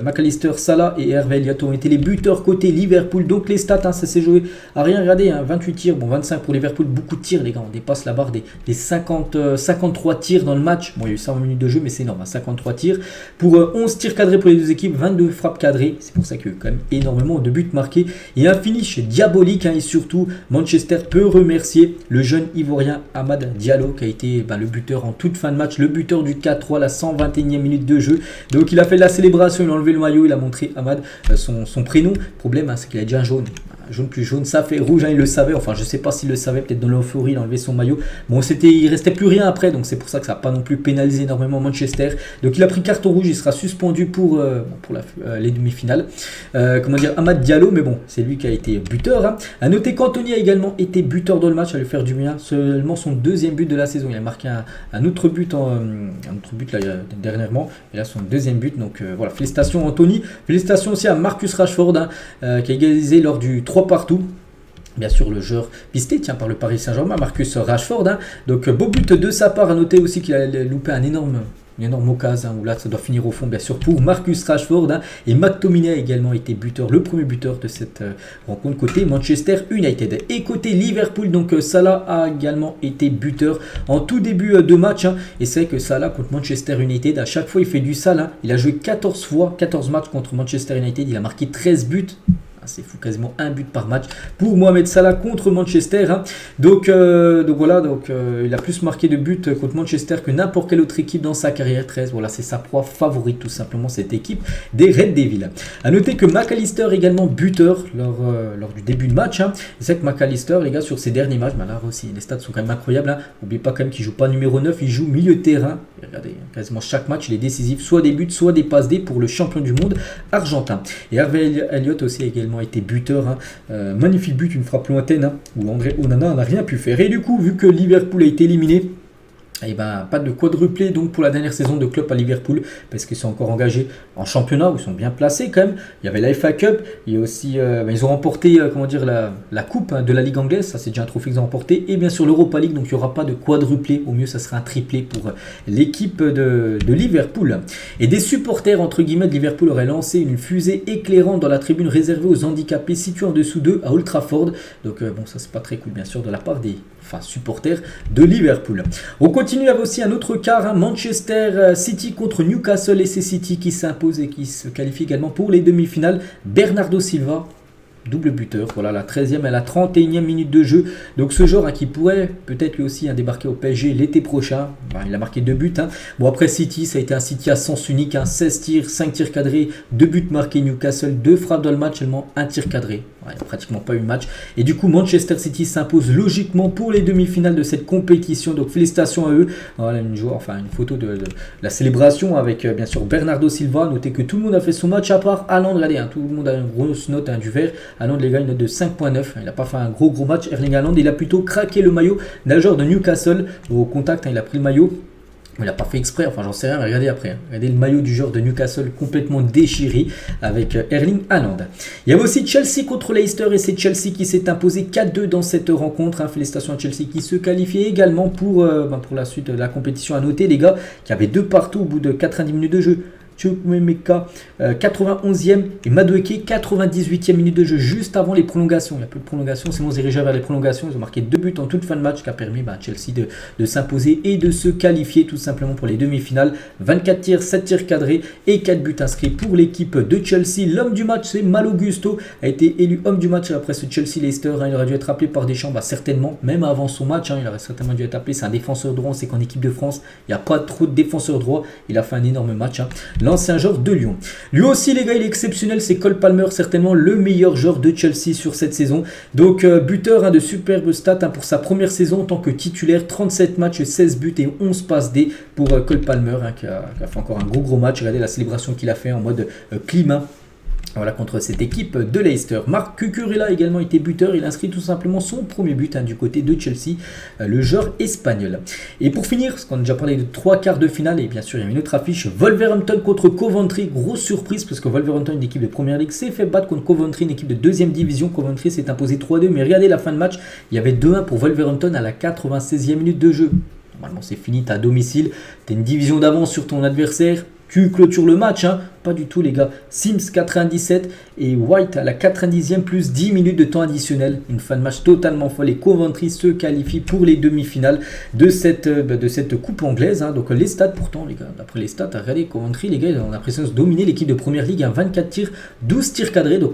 McAllister, Salah et Hervé Elliott ont été les buteurs côté Liverpool. Donc les stats, hein, ça s'est joué à rien regarder, hein. 28 tirs, bon 25 pour Liverpool, beaucoup de tirs les gars, on dépasse la barre des 53 tirs dans le match. Bon, il y a eu 120 minutes de jeu, mais c'est énorme, hein, 53 tirs pour 11 tirs cadrés pour les deux équipes, 22 frappes cadrées. C'est pour ça qu'il y a eu quand même énormément de buts marqués et un finish diabolique, hein. Et surtout Manchester peut remercier le jeune ivoirien Amad Diallo qui a été le buteur en toute fin de match, le buteur du 4-3, la 121e minute de jeu. Donc il a fait la célébration, il a enlevé le maillot, il a montré Amad son prénom. Le problème, hein, c'est qu'il a déjà un jaune. Jaune plus jaune, ça fait rouge, hein, il le savait, enfin je sais pas s'il le savait, peut-être dans l'euphorie il a enlevé son maillot. Bon, il restait plus rien après, donc c'est pour ça que ça n'a pas non plus pénalisé énormément Manchester. Donc il a pris carton rouge, il sera suspendu pour les demi-finales. Amad Diallo, mais bon, c'est lui qui a été buteur, hein. À noter qu'Anthony a également été buteur dans le match, à lui faire du bien, seulement son 2e but de la saison. Il a marqué un autre but là, dernièrement, et là son 2e but, donc voilà, félicitations Anthony, félicitations aussi à Marcus Rashford, hein, qui a égalisé lors du 3 partout. Bien sûr, le joueur pisté par le Paris Saint-Germain, Marcus Rashford, hein. Donc beau but de sa part. À noter aussi qu'il a loupé une énorme occasion, hein, où là ça doit finir au fond, bien sûr, pour Marcus Rashford, hein. Et McTominay a également été buteur, le premier buteur de cette rencontre côté Manchester United. Et côté Liverpool, donc Salah a également été buteur en tout début de match, hein. Et c'est vrai que Salah contre Manchester United, à chaque fois il fait du sale, hein. Il a joué 14 matchs contre Manchester United, il a marqué 13 buts. C'est fou, quasiment un but par match pour Mohamed Salah contre Manchester, hein. Donc voilà, il a plus marqué de buts contre Manchester que n'importe quelle autre équipe dans sa carrière, 13. Voilà, c'est sa proie favorite tout simplement, cette équipe des Red Devils. A noter que McAllister également buteur lors du début de match, hein. C'est que McAllister, les gars, sur ses derniers matchs, là aussi les stats sont quand même incroyables, hein. N'oubliez pas quand même qu'il joue pas numéro 9, il joue milieu de terrain. Et regardez, quasiment chaque match il est décisif, soit des buts, soit des passes D pour le champion du monde argentin. Et Hervé Elliott aussi également été buteur, hein. Magnifique but, une frappe lointaine, hein, où André Onana n'a rien pu faire. Et du coup, vu que Liverpool a été éliminé, et pas de quadruplé donc pour la dernière saison de Klopp à Liverpool, parce qu'ils sont encore engagés en championnat où ils sont bien placés quand même. Il y avait la FA Cup, il y a aussi ils ont remporté la coupe, hein, de la Ligue anglaise, ça c'est déjà un trophée qu'ils ont remporté, et bien sûr l'Europa League, donc il n'y aura pas de quadruplé, au mieux ça sera un triplé pour l'équipe de Liverpool. Et des supporters entre guillemets de Liverpool auraient lancé une fusée éclairante dans la tribune réservée aux handicapés située en dessous d'eux à Old Trafford. Donc ça c'est pas très cool bien sûr de la part des supporters de Liverpool. On continue avec aussi un autre quart, hein, Manchester City contre Newcastle, et c'est City qui s'impose et qui se qualifie également pour les demi-finales. Bernardo Silva, double buteur, voilà, la 13e et la 31e minute de jeu. Donc ce joueur, hein, qui pourrait peut-être lui aussi, hein, débarquer au PSG l'été prochain. Il a marqué 2 buts, hein. Bon, après City, ça a été un City à sens unique, hein, 16 tirs, 5 tirs cadrés, 2 buts marqués. Newcastle, 2 frappes dans le match, seulement 1 tir cadré. Il n'y a pratiquement pas eu de match. Et du coup, Manchester City s'impose logiquement pour les demi-finales de cette compétition. Donc félicitations à eux. Voilà une photo de la célébration avec bien sûr Bernardo Silva. Notez que tout le monde a fait son match à part Haaland. Regardez, hein, tout le monde a une grosse note, hein, du vert. Haaland, les gars, une note de 5.9. Il n'a pas fait un gros match. Erling Haaland, il a plutôt craqué le maillot d'un joueur de Newcastle au contact, hein, il a pris le maillot. Il n'a pas fait exprès, enfin j'en sais rien, mais regardez après. Regardez le maillot du joueur de Newcastle complètement déchiré avec Erling Haaland. Il y avait aussi Chelsea contre Leicester et c'est Chelsea qui s'est imposé 4-2 dans cette rencontre. Félicitations à Chelsea qui se qualifiait également pour la suite de la compétition. À noter les gars qui avaient 2 partout au bout de 90 minutes de jeu. Chukwuemeka 91e et Madueke 98e minute de jeu juste avant les prolongations. Il n'y a plus de prolongations, sinon on se dirigeait vers les prolongations. Ils ont marqué 2 buts en toute fin de match qui a permis à Chelsea de s'imposer et de se qualifier tout simplement pour les demi-finales. 24 tirs, 7 tirs cadrés et 4 buts inscrits pour l'équipe de Chelsea. L'homme du match, c'est Malo Gusto, a été élu homme du match après ce Chelsea-Leicester. Il aurait dû être appelé par Deschamps, certainement, même avant son match. Il aurait certainement dû être appelé. C'est un défenseur droit, on sait qu'en équipe de France, il n'y a pas trop de défenseurs droits. Il a fait un énorme match. L'ancien joueur de Lyon. Lui aussi, les gars, il est exceptionnel. C'est Cole Palmer, certainement le meilleur joueur de Chelsea sur cette saison. Donc, buteur de superbes stats pour sa première saison en tant que titulaire. 37 matchs, 16 buts et 11 passes D pour Cole Palmer qui a fait encore un gros match. Regardez la célébration qu'il a fait en mode climat. Voilà, contre cette équipe de Leicester. Marc Cucurella a également été buteur. Il inscrit tout simplement son premier but du côté de Chelsea, le joueur espagnol. Et pour finir, parce qu'on a déjà parlé de 3 quarts de finale, et bien sûr il y a une autre affiche, Wolverhampton contre Coventry. Grosse surprise parce que Wolverhampton, une équipe de première ligue, s'est fait battre contre Coventry, une équipe de deuxième division. Coventry s'est imposé 3-2, mais regardez la fin de match, il y avait 2-1 pour Wolverhampton à la 96e minute de jeu. Normalement c'est fini, tu as domicile, tu as une division d'avance sur ton adversaire. Tu clôtures le match, pas du tout les gars. Sims 97 et White à la 90e plus 10 minutes de temps additionnel. Une fin de match totalement folle et Coventry se qualifie pour les demi-finales de cette coupe anglaise. Donc les stats pourtant les gars, d'après les stats, regardez Coventry les gars, on a l'impression de dominer l'équipe de première ligue. 24 tirs, 12 tirs cadrés, donc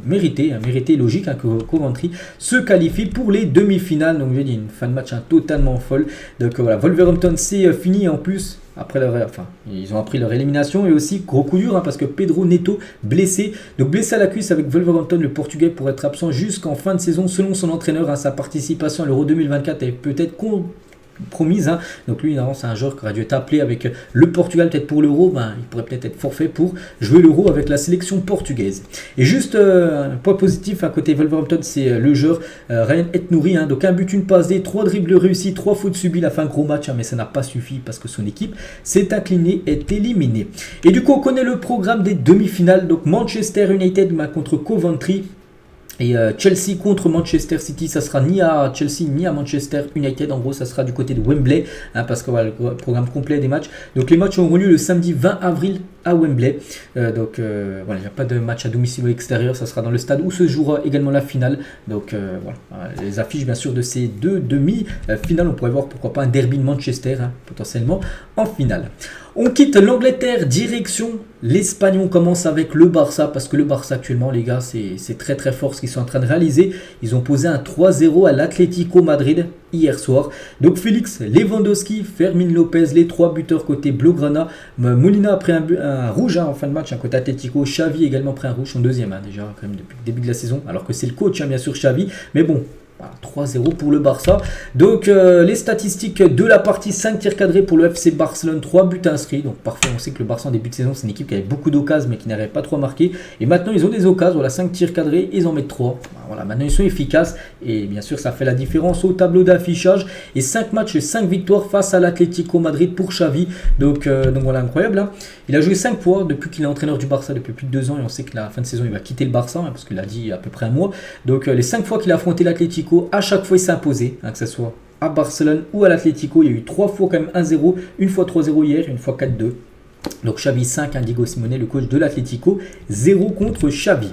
mérité logique que Coventry se qualifie pour les demi-finales. Donc il y a une fin de match totalement folle. Donc voilà, Wolverhampton c'est fini en plus. Ils ont appris leur élimination et aussi gros coup dur parce que Pedro Neto blessé. Donc blessé à la cuisse avec Wolverhampton, le Portugais pourrait être absent jusqu'en fin de saison selon son entraîneur. Sa participation à l'Euro 2024 est peut-être promise. Donc lui, c'est un joueur qui aurait dû être appelé avec le Portugal peut-être pour l'Euro. Il pourrait peut-être être forfait pour jouer l'Euro avec la sélection portugaise. Et juste un point positif à côté Wolverhampton, c'est le joueur Ryan Aït-Nouri. Donc un but, une passe D, 3 dribbles réussis, 3 fautes subies. Il a fait un gros match, mais ça n'a pas suffi parce que son équipe s'est inclinée, est éliminée. Et du coup, on connaît le programme des demi-finales. Donc Manchester United contre Coventry. Et Chelsea contre Manchester City, ça sera ni à Chelsea ni à Manchester United. En gros, ça sera du côté de Wembley, parce que voilà, le programme complet des matchs. Donc les matchs auront lieu le samedi 20 avril à Wembley. Voilà, il n'y a pas de match à domicile ou extérieur. Ça sera dans le stade où se jouera également la finale. Donc voilà, les affiches bien sûr de ces 2 demi-finales. On pourrait voir pourquoi pas un derby de Manchester potentiellement en finale. On quitte l'Angleterre, direction l'Espagne. On commence avec le Barça, parce que le Barça actuellement les gars c'est très très fort ce qu'ils sont en train de réaliser. Ils ont posé un 3-0 à l'Atlético Madrid hier soir. Donc Félix, Lewandowski, Fermin Lopez, les 3 buteurs côté Blaugrana. Molina a pris un rouge en fin de match côté Atlético. Xavi également pris un rouge, son deuxième déjà quand même depuis le début de la saison, alors que c'est le coach bien sûr Xavi, mais bon. 3-0 pour le Barça. Donc les statistiques de la partie, 5 tirs cadrés pour le FC Barcelone, 3 buts inscrits. Donc parfait, on sait que le Barça en début de saison c'est une équipe qui avait beaucoup d'occasions mais qui n'arrive pas trop à marquer. Et maintenant ils ont des occasions, voilà, 5 tirs cadrés, ils en mettent 3. Voilà, maintenant ils sont efficaces et bien sûr ça fait la différence au tableau d'affichage. Et 5 matchs, 5 victoires face à l'Atlético Madrid pour Xavi. Donc voilà, incroyable. Il a joué 5 fois depuis qu'il est entraîneur du Barça depuis plus de 2 ans et on sait qu'à la fin de saison il va quitter le Barça parce qu'il l'a dit il y a à peu près un mois. Donc les 5 fois qu'il a affronté l'Atlético, à chaque fois il s'est imposé, que ce soit à Barcelone ou à l'Atlético. Il y a eu 3 fois quand même 1-0, une fois 3-0 hier, une fois 4-2. Donc Xavi 5, Diego Simeone, le coach de l'Atlético, 0 contre Xavi.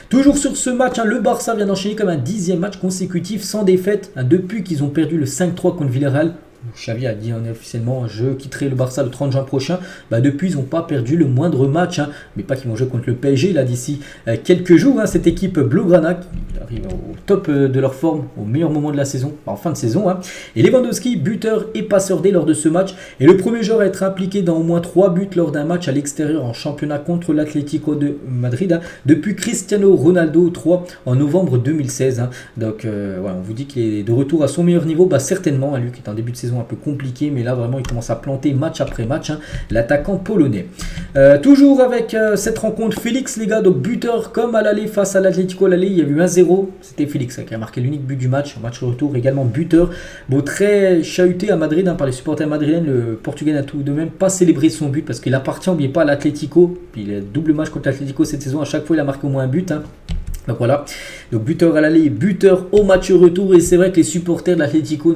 Toujours sur ce match, le Barça vient d'enchaîner comme un 10e match consécutif sans défaite depuis qu'ils ont perdu le 5-3 contre Villarreal. Xavi a dit officiellement je quitterai le Barça le 30 juin prochain. Depuis ils n'ont pas perdu le moindre match, mais pas qu'ils vont jouer contre le PSG là d'ici quelques jours. Cette équipe Blaugrana qui arrive au top de leur forme, au meilleur moment de la saison, en fin de saison. Et Lewandowski, buteur et passeur D lors de ce match, et le premier joueur à être impliqué dans au moins 3 buts lors d'un match à l'extérieur en championnat contre l'Atlético de Madrid depuis Cristiano Ronaldo 3 en novembre 2016. Donc voilà, on vous dit qu'il est de retour à son meilleur niveau, certainement, lui qui est en début de saison un peu compliqué, mais là vraiment il commence à planter match après match, l'attaquant polonais. Toujours avec cette rencontre, Félix les gars, donc buteur comme à l'aller face à l'Atlético. À l'aller, il y a eu 1-0, c'était Félix qui a marqué l'unique but du match, match retour également buteur. Bon, très chahuté à Madrid par les supporters madrilènes, le Portugais n'a tout de même pas célébré son but parce qu'il appartient, n'oubliez pas, à l'Atlético. Puis il a double match contre l'Atlético cette saison, à chaque fois il a marqué au moins un but. Donc voilà, donc buteur à l'aller, buteur au match retour, et c'est vrai que les supporters de l'Atlético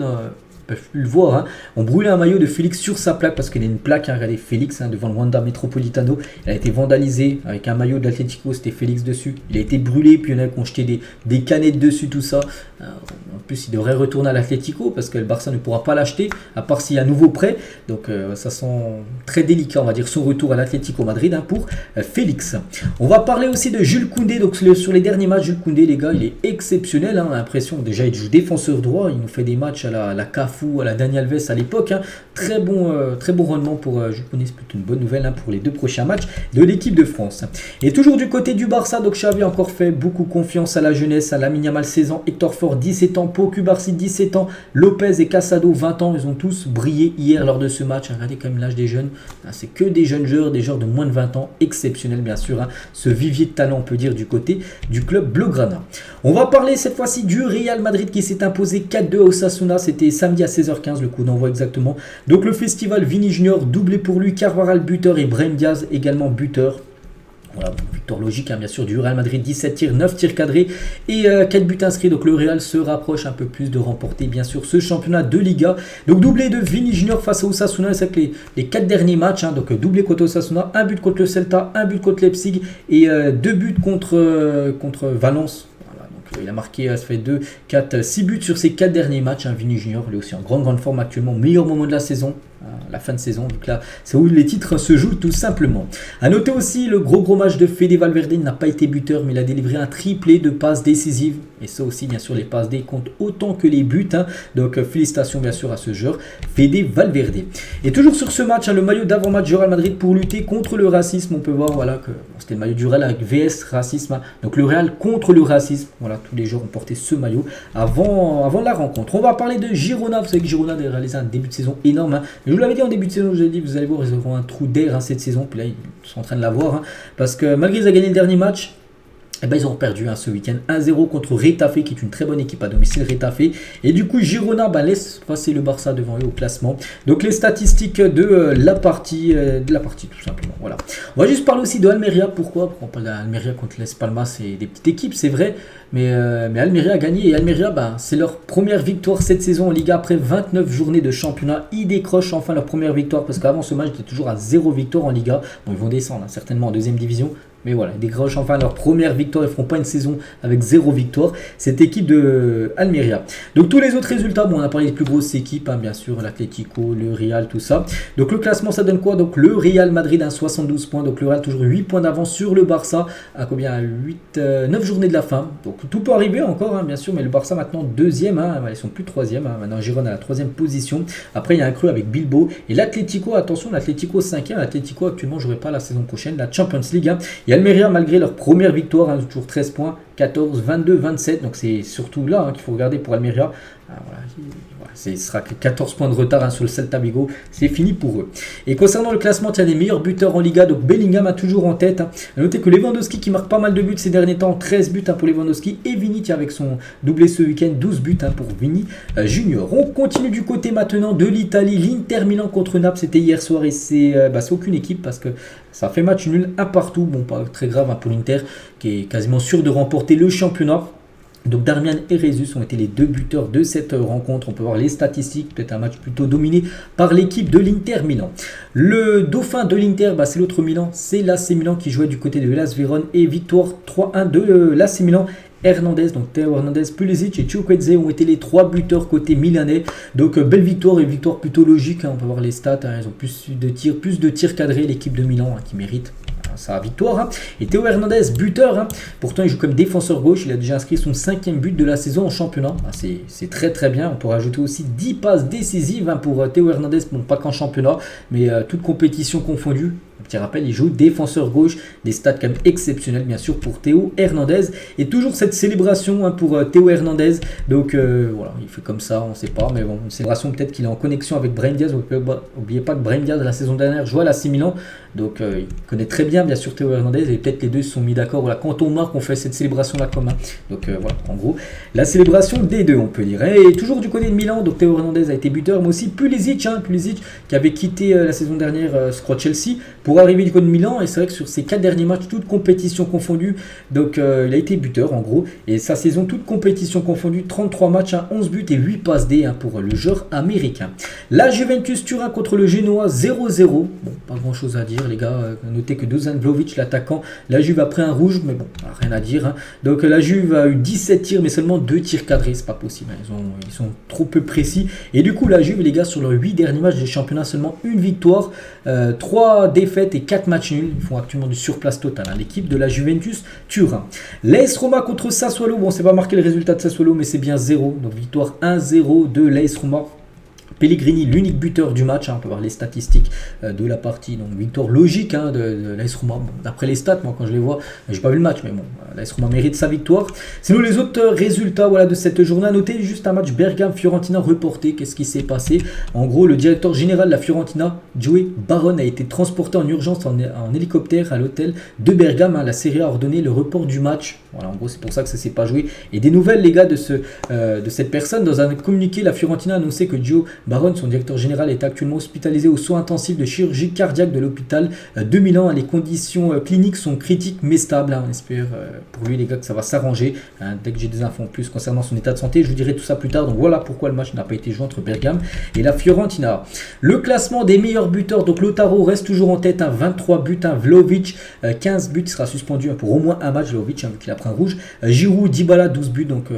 peuvent plus le voir. On brûlait un maillot de Félix sur sa plaque parce qu'il y a une plaque, regardez Félix devant le Wanda Metropolitano. Il a été vandalisé avec un maillot de l'Atlético, c'était Félix dessus. Il a été brûlé, puis il y en a qui ont jeté des canettes dessus, tout ça. En plus, il devrait retourner à l'Atlético parce que le Barça ne pourra pas l'acheter, à part s'il y a un nouveau prêt. Donc ça sent très délicat, on va dire, son retour à l'Atlético Madrid pour Félix. On va parler aussi de Jules Koundé. Donc sur les derniers matchs, Jules Koundé, les gars, il est exceptionnel. On a l'impression, déjà, il joue défenseur droit. Il nous fait des matchs à la Cafu, à la Dani Alves à l'époque. Très bon rendement pour Jules Koundé. C'est plutôt une bonne nouvelle pour les 2 prochains matchs de l'équipe de France. Et toujours du côté du Barça, donc Xavi a encore fait beaucoup confiance à la jeunesse, à Lamine Yamal 16 ans, Hector Fort 17 ans, Pau Cubarsí 17 ans, Lopez et Casado 20 ans. Ils ont tous brillé hier lors de ce match. Regardez quand même l'âge des jeunes. C'est que des jeunes joueurs, des joueurs de moins de 20 ans. Exceptionnel bien sûr. Ce vivier de talent, on peut dire, du côté du club Blaugrana. On va parler cette fois-ci du Real Madrid qui s'est imposé 4-2 à Osasuna. C'était samedi à 16h15, le coup d'envoi exactement. Donc le festival Vini Junior, doublé pour lui, Carvajal buteur et Brahim Diaz également buteur. Voilà, victoire logique bien sûr du Real Madrid, 17 tirs, 9 tirs cadrés et 4 buts inscrits. Donc le Real se rapproche un peu plus de remporter bien sûr ce championnat de Liga. Donc doublé de Vini Junior face à Osasuna, c'est que les 4 derniers matchs, donc doublé contre Osasuna, un but contre le Celta, un but contre Leipzig et 2 buts contre Valence. Il a marqué, ça fait 2, 4, 6 buts sur ces 4 derniers matchs. Vini Junior, il est aussi en grande forme actuellement, meilleur moment de la saison, la fin de saison. Donc là, c'est où les titres se jouent tout simplement. A noter aussi le gros match de Fede Valverde. Il n'a pas été buteur, mais il a délivré un triplé de passes décisives. Et ça aussi, bien sûr, les passes D comptent autant que les buts. Donc félicitations bien sûr à ce joueur, Fede Valverde. Et toujours sur ce match, le maillot d'avant-match du Real Madrid pour lutter contre le racisme. On peut voir que c'était le maillot du Real avec VS racisme. Donc le Real contre le racisme. Voilà, tous les joueurs ont porté ce maillot avant la rencontre. On va parler de Girona. Vous savez que Girona a réalisé un début de saison énorme. Je vous l'avais dit en début de saison, je vous ai dit, vous allez voir, ils auront un trou d'air cette saison. Puis là, ils sont en train de l'avoir. Parce que malgré qu'ils aient gagné le dernier match, ils ont perdu ce week-end 1-0 contre Retafe, qui est une très bonne équipe à domicile, Retafe. Et du coup, Girona laisse passer le Barça devant eux au classement. Donc les statistiques de la partie tout simplement. Voilà. On va juste parler aussi de Almeria. Pourquoi on parle d'Almeria contre l'Es Palmas? C'est des petites équipes, c'est vrai. Mais Almeria a gagné. Et Almeria, c'est leur première victoire cette saison en Liga après 29 journées de championnat. Ils décrochent enfin leur première victoire parce qu'avant ce match, ils étaient toujours à 0 victoire en Liga. Bon, ils vont descendre certainement en deuxième division. Mais voilà, ils décrochent enfin leur première victoire. Ils ne feront pas une saison avec 0 victoire. Cette équipe de Almeria. Donc tous les autres résultats, on a parlé des plus grosses équipes, bien sûr, l'Atlético, le Real, tout ça. Donc le classement, ça donne quoi? Donc le Real Madrid a 72 points. Donc le Real toujours 8 points d'avance sur le Barça. À combien? À 9 journées de la fin. Donc tout peut arriver encore, bien sûr. Mais le Barça maintenant deuxième. Ils sont plus troisième. Maintenant Girona à la troisième position. Après il y a un creux avec Bilbao. Et l'Atlético, attention, l'Atlético 5e. L'Atlético actuellement ne jouerait pas la saison prochaine. La Champions League. Et Almeria, malgré leur première victoire, toujours 13 points, 14, 22, 27. Donc c'est surtout là qu'il faut regarder pour Almeria. Ce sera que 14 points de retard sur le Celta Vigo. C'est fini pour eux. Et concernant le classement, il y a les meilleurs buteurs en Liga. Donc Bellingham a toujours en tête. Notez que Lewandowski qui marque pas mal de buts ces derniers temps. 13 buts pour Lewandowski. Et Vini avec son doublé ce week-end. 12 buts pour Vini Junior. On continue du côté maintenant de l'Italie. L'Inter Milan contre Naples. C'était hier soir. Et c'est aucune équipe parce que ça fait match nul, un partout. Bon, pas très grave pour l'Inter qui est quasiment sûr de remporter le championnat. Donc Darmian et Rezus ont été les 2 buteurs de cette rencontre. On peut voir les statistiques, peut-être un match plutôt dominé par l'équipe de l'Inter Milan. Le dauphin de l'Inter, c'est l'autre Milan, c'est l'AC Milan qui jouait du côté de Hellas Vérone et victoire 3-1 de l'AC Milan. Hernandez, donc Théo Hernandez, Pulisic et Chukwueze ont été les 3 buteurs côté milanais. Donc belle victoire et victoire plutôt logique. On peut voir les stats, ils ont plus de tirs cadrés, l'équipe de Milan qui mérite sa victoire. Et Théo Hernandez, buteur. Pourtant, il joue comme défenseur gauche. Il a déjà inscrit son 5e but de la saison en championnat. C'est très très bien. On pourrait ajouter aussi 10 passes décisives pour Théo Hernandez. Bon, pas qu'en championnat, mais toute compétition confondue. Un petit rappel, il joue défenseur gauche, des stats quand même exceptionnels bien sûr pour Théo Hernandez. Et toujours cette célébration pour Théo Hernandez. Donc voilà, il fait comme ça, on ne sait pas. Mais bon, une célébration peut-être qu'il est en connexion avec Brahim Diaz. N'oubliez pas que Brahim Diaz la saison dernière jouait à l'AC Milan. Donc il connaît très bien sûr Théo Hernandez. Et peut-être les deux se sont mis d'accord. Voilà, quand on marque, on fait cette célébration là commun. Donc voilà, en gros, la célébration des deux on peut dire. Et toujours du côté de Milan, donc Théo Hernandez a été buteur. Mais aussi Pulisic qui avait quitté la saison dernière je crois Chelsea pour arriver du côté de Milan. Et c'est vrai que sur ces 4 derniers matchs, toutes compétitions confondues, donc il a été buteur en gros. Et sa saison, toutes compétitions confondues, 33 matchs, 11 buts et 8 passes D pour le joueur américain. La Juventus Turin contre le Genoa 0-0. Bon, pas grand chose à dire les gars. Notez que Dusan Vlahovic, l'attaquant, la Juve a pris un rouge, mais bon, rien à dire. Donc la Juve a eu 17 tirs, mais seulement 2 tirs cadrés, c'est pas possible. Ils sont trop peu précis. Et du coup, la Juve, les gars, sur leurs 8 derniers matchs des championnats, seulement une victoire, 3 défaites et 4 matchs nuls. Ils font actuellement du surplace total. L'équipe de la Juventus Turin. L'AS Roma contre Sassuolo. Bon, c'est pas marqué le résultat de Sassuolo, mais c'est bien 0. Donc victoire 1-0 de l'AS Roma. Pellegrini, l'unique buteur du match, on peut voir les statistiques de la partie, donc victoire logique de l'AS Roma. Bon, d'après les stats, moi quand je les vois, j'ai pas vu le match, mais bon, l'AS Roma mérite sa victoire. Sinon les autres résultats de cette journée, à noter juste un match Bergame-Fiorentina reporté. Qu'est-ce qui s'est passé? En gros, le directeur général de la Fiorentina, Joey Barone, a été transporté en urgence en hélicoptère à l'hôtel de Bergame. La Serie A a ordonné le report du match. Voilà, en gros, c'est pour ça que ça ne s'est pas joué. Et des nouvelles, les gars, de cette personne. Dans un communiqué, la Fiorentina a annoncé que Joe Barone, son directeur général, est actuellement hospitalisé aux soins intensifs de chirurgie cardiaque de l'hôpital de Milan. Les conditions cliniques sont critiques mais stables. On espère pour lui, les gars, que ça va s'arranger. Dès que j'ai des infos en plus concernant son état de santé, je vous dirai tout ça plus tard. Donc voilà pourquoi le match n'a pas été joué entre Bergame et la Fiorentina. Le classement des meilleurs buteurs. Donc Lautaro reste toujours en tête, 23 buts. Vlahovic, 15 buts, il sera suspendu pour au moins un match. Vlahovic, vu qu'il a pris un rouge. Giroud, Dybala, 12 buts. Donc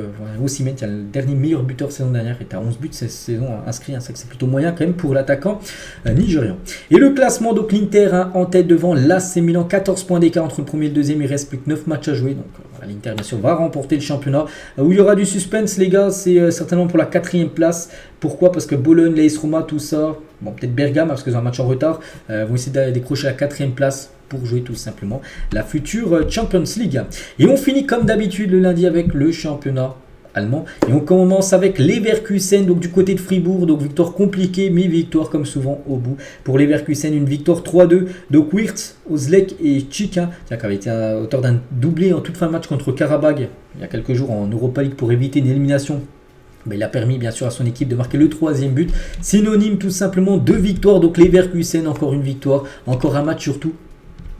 Osimhen, qui est le dernier meilleur buteur saison dernière, était à 11 buts cette saison inscrit. C'est que c'est plutôt moyen quand même pour l'attaquant nigérian. Et le classement, donc l'Inter en tête devant l'AC Milan, 14 points d'écart entre le premier et le deuxième. Il reste plus que 9 matchs à jouer. Donc l'Inter bien sûr va remporter le championnat. Où il y aura du suspense, les gars, c'est certainement pour la 4e place. Pourquoi? Parce que Bologne, l'AS Roma, tout ça, bon peut-être Bergame parce qu'ils ont un match en retard, vont essayer de décrocher la 4e place pour jouer tout simplement la future Champions League. Et on finit comme d'habitude le lundi avec le championnat allemand. Et on commence avec Leverkusen, donc du côté de Fribourg. Donc victoire compliquée, mais victoire comme souvent au bout. Pour Leverkusen, une victoire 3-2. Donc Wirtz, Ozlek et Chika, qui avait été auteur d'un doublé en toute fin de match contre Karabag il y a quelques jours en Europa League pour éviter une élimination. Mais il a permis bien sûr à son équipe de marquer le 3e but. Synonyme tout simplement de victoire. Donc Leverkusen, encore une victoire, encore un match surtout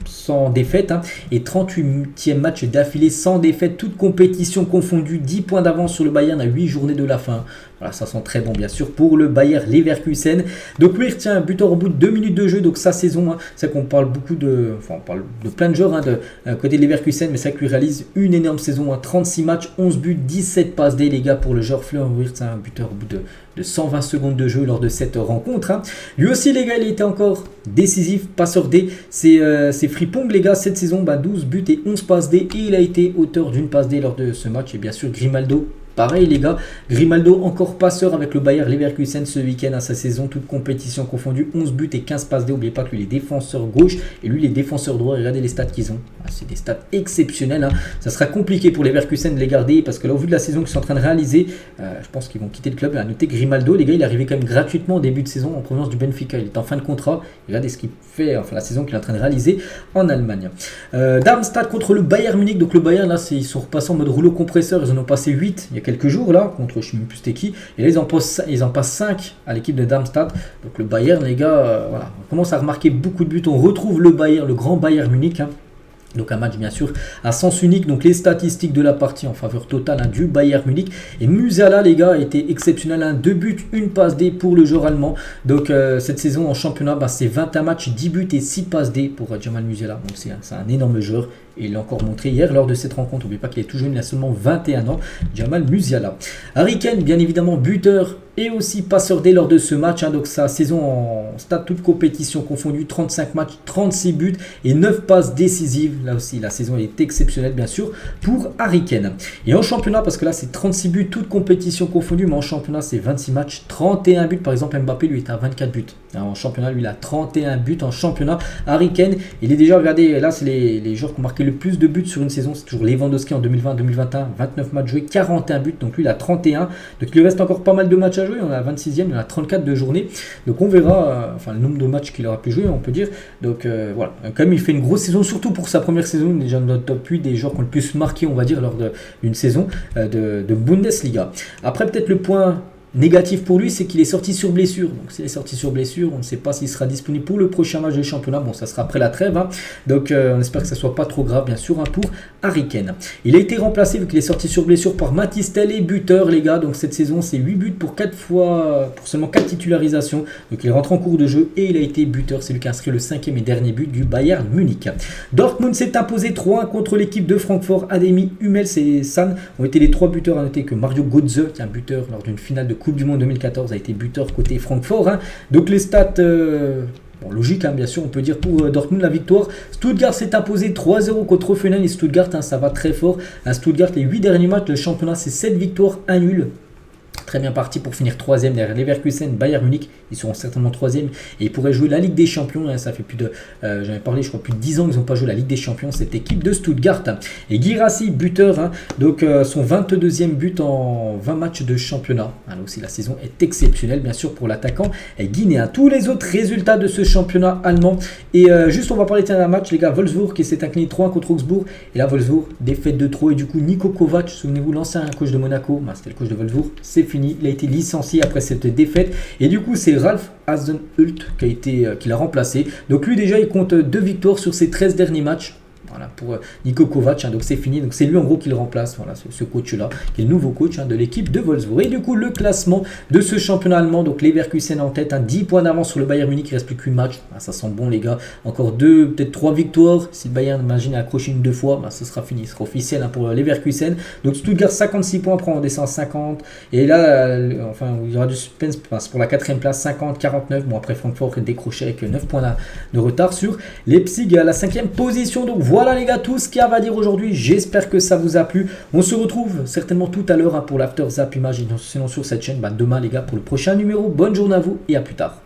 sans défaite, et 38e match d'affilée sans défaite, toute compétition confondue, 10 points d'avance sur le Bayern à 8 journées de la fin. Voilà, ça sent très bon bien sûr pour le Bayer Leverkusen. Donc oui, tiens, buteur au bout de 2 minutes de jeu, donc sa saison, c'est qu'on parle beaucoup de, on parle de plein de joueurs de côté de Leverkusen, mais c'est vrai que lui réalise une énorme saison, 36 matchs, 11 buts, 17 passes D, les gars, pour le joueur Florian Wirtz, un buteur au bout de 120 secondes de jeu lors de cette rencontre. Lui aussi, les gars, il était encore décisif, passeur D. C'est Frimpong, les gars, cette saison, 12 buts et 11 passes D, et il a été auteur d'une passe D lors de ce match. Et bien sûr, Grimaldo, pareil les gars, Grimaldo encore passeur avec le Bayer Leverkusen ce week-end à sa saison, toute compétition confondue, 11 buts et 15 passes D. N'oubliez pas que lui, il est défenseur gauche et lui, il est défenseur droit. Regardez les stats qu'ils ont. C'est des stats exceptionnelles. Ça sera compliqué pour Leverkusen de les garder parce que là, au vu de la saison qu'ils sont en train de réaliser, je pense qu'ils vont quitter le club. À noter Grimaldo, les gars, il est arrivé quand même gratuitement au début de saison en provenance du Benfica. Il est en fin de contrat. Regardez ce qu'il fait, enfin la saison qu'il est en train de réaliser en Allemagne. Darmstadt contre le Bayern Munich. Donc le Bayern, là, ils sont repassés en mode rouleau compresseur. Ils en ont passé 8 il y a quelques jours là contre je ne sais même plus c'était qui, et là ils en passent 5 à l'équipe de Darmstadt. Donc le Bayern, les gars, voilà, on commence à remarquer beaucoup de buts. On retrouve le Bayern, le grand Bayern Munich, donc un match bien sûr à sens unique. Donc les statistiques de la partie en faveur totale du Bayern Munich. Et Musiala, les gars, a été exceptionnel, 2 buts, 1 passe D pour le joueur allemand. Donc cette saison en championnat, c'est 21 matchs, 10 buts et 6 passes D pour Jamal Musiala. Donc c'est un énorme joueur. Et il l'a encore montré hier lors de cette rencontre. N'oubliez pas qu'il est tout jeune, il a seulement 21 ans. Jamal Musiala. Harry Kane, bien évidemment, buteur et aussi passeur D lors de ce match. Donc sa saison en stade toute compétition confondue, 35 matchs, 36 buts et 9 passes décisives. Là aussi, la saison est exceptionnelle, bien sûr, pour Harry Kane. Et en championnat, parce que là, c'est 36 buts, toute compétition confondue, mais en championnat, c'est 26 matchs, 31 buts. Par exemple, Mbappé, lui, est à 24 buts. En championnat, lui, il a 31 buts en championnat. Harry Kane, il est déjà, regardez, là, c'est les joueurs qui ont marqué le plus de buts sur une saison. C'est toujours Lewandowski en 2020-2021, 29 matchs joués, 41 buts. Donc lui, il a 31. Donc il lui reste encore pas mal de matchs à jouer. On est à 26e, il en a 34 de journée. Donc on verra, le nombre de matchs qu'il aura pu jouer, on peut dire. Donc voilà, quand même, il fait une grosse saison, surtout pour sa première saison. Déjà dans le top 8 des joueurs qui ont le plus marqué, on va dire, lors d'une saison de Bundesliga. Après, peut-être le point négatif pour lui, c'est qu'il est sorti sur blessure. Donc s'il est sorti sur blessure, on ne sait pas s'il sera disponible pour le prochain match de championnat. Bon, ça sera après la trêve. Donc on espère que ça ne soit pas trop grave, bien sûr, pour Harry Kane. Il a été remplacé, vu qu'il est sorti sur blessure, par Mathys Tel, buteur, les gars. Donc cette saison, c'est 8 buts pour seulement 4 titularisations. Donc il rentre en cours de jeu et il a été buteur. C'est lui qui a inscrit le 5e et dernier but du Bayern Munich. Dortmund s'est imposé 3-1 contre l'équipe de Francfort. Ademi, Hummels et San ont été les 3 buteurs. À noter que Mario Götze, qui est un buteur lors d'une finale de Coupe du Monde 2014, a été buteur côté Francfort. Donc les stats logique, bien sûr, on peut dire pour Dortmund la victoire. Stuttgart s'est imposé 3-0 contre Hoffenheim et Stuttgart, ça va très fort. Stuttgart, les 8 derniers matchs, le championnat, c'est 7 victoires, 1 nul. Très bien parti pour finir 3e derrière Leverkusen, Bayern Munich. Ils seront certainement 3e et ils pourraient jouer la Ligue des Champions. Ça fait plus de, j'en ai parlé, je crois, plus de 10 ans qu'ils n'ont pas joué la Ligue des Champions, cette équipe de Stuttgart. Et Guirassy, buteur, donc son 22e but en 20 matchs de championnat. Alors aussi, la saison est exceptionnelle, bien sûr, pour l'attaquant guinéen. Tous les autres résultats de ce championnat allemand. Et juste, on va parler d'un match, les gars. Wolfsburg qui s'est incliné 3-1 contre Augsbourg. Et là, Wolfsburg, défaite de trop. Et du coup, Niko Kovac, souvenez-vous, l'ancien coach de Monaco, c'était le coach de Wolfsburg, c'est fini. Il a été licencié après cette défaite. Et du coup, c'est Ralph Hasenhüttl qui l'a remplacé. Donc lui, déjà, il compte 2 victoires sur ses 13 derniers matchs. Voilà, pour Niko Kovac, donc c'est fini. Donc c'est lui en gros qui le remplace, voilà, ce coach-là, qui est le nouveau coach de l'équipe de Wolfsburg. Et du coup, le classement de ce championnat allemand, donc Leverkusen en tête, 10 points d'avance sur le Bayern Munich, il ne reste plus qu'une match. Ça sent bon, les gars. Encore 2, peut-être 3 victoires. Si le Bayern, imagine, a accroché une 2 fois, ce sera fini, ce sera officiel pour Leverkusen. Donc Stuttgart, 56 points, après on descend à 50. Et là, il y aura du suspense pour la 4e place, 50, 49. Bon, après Francfort décroché avec 9 points de retard sur Leipzig à la 5e position. Donc voilà les gars, tout ce qu'il y a à dire aujourd'hui. J'espère que ça vous a plu. On se retrouve certainement tout à l'heure pour l'After Zap Image, sinon sur cette chaîne demain les gars pour le prochain numéro. Bonne journée à vous et à plus tard.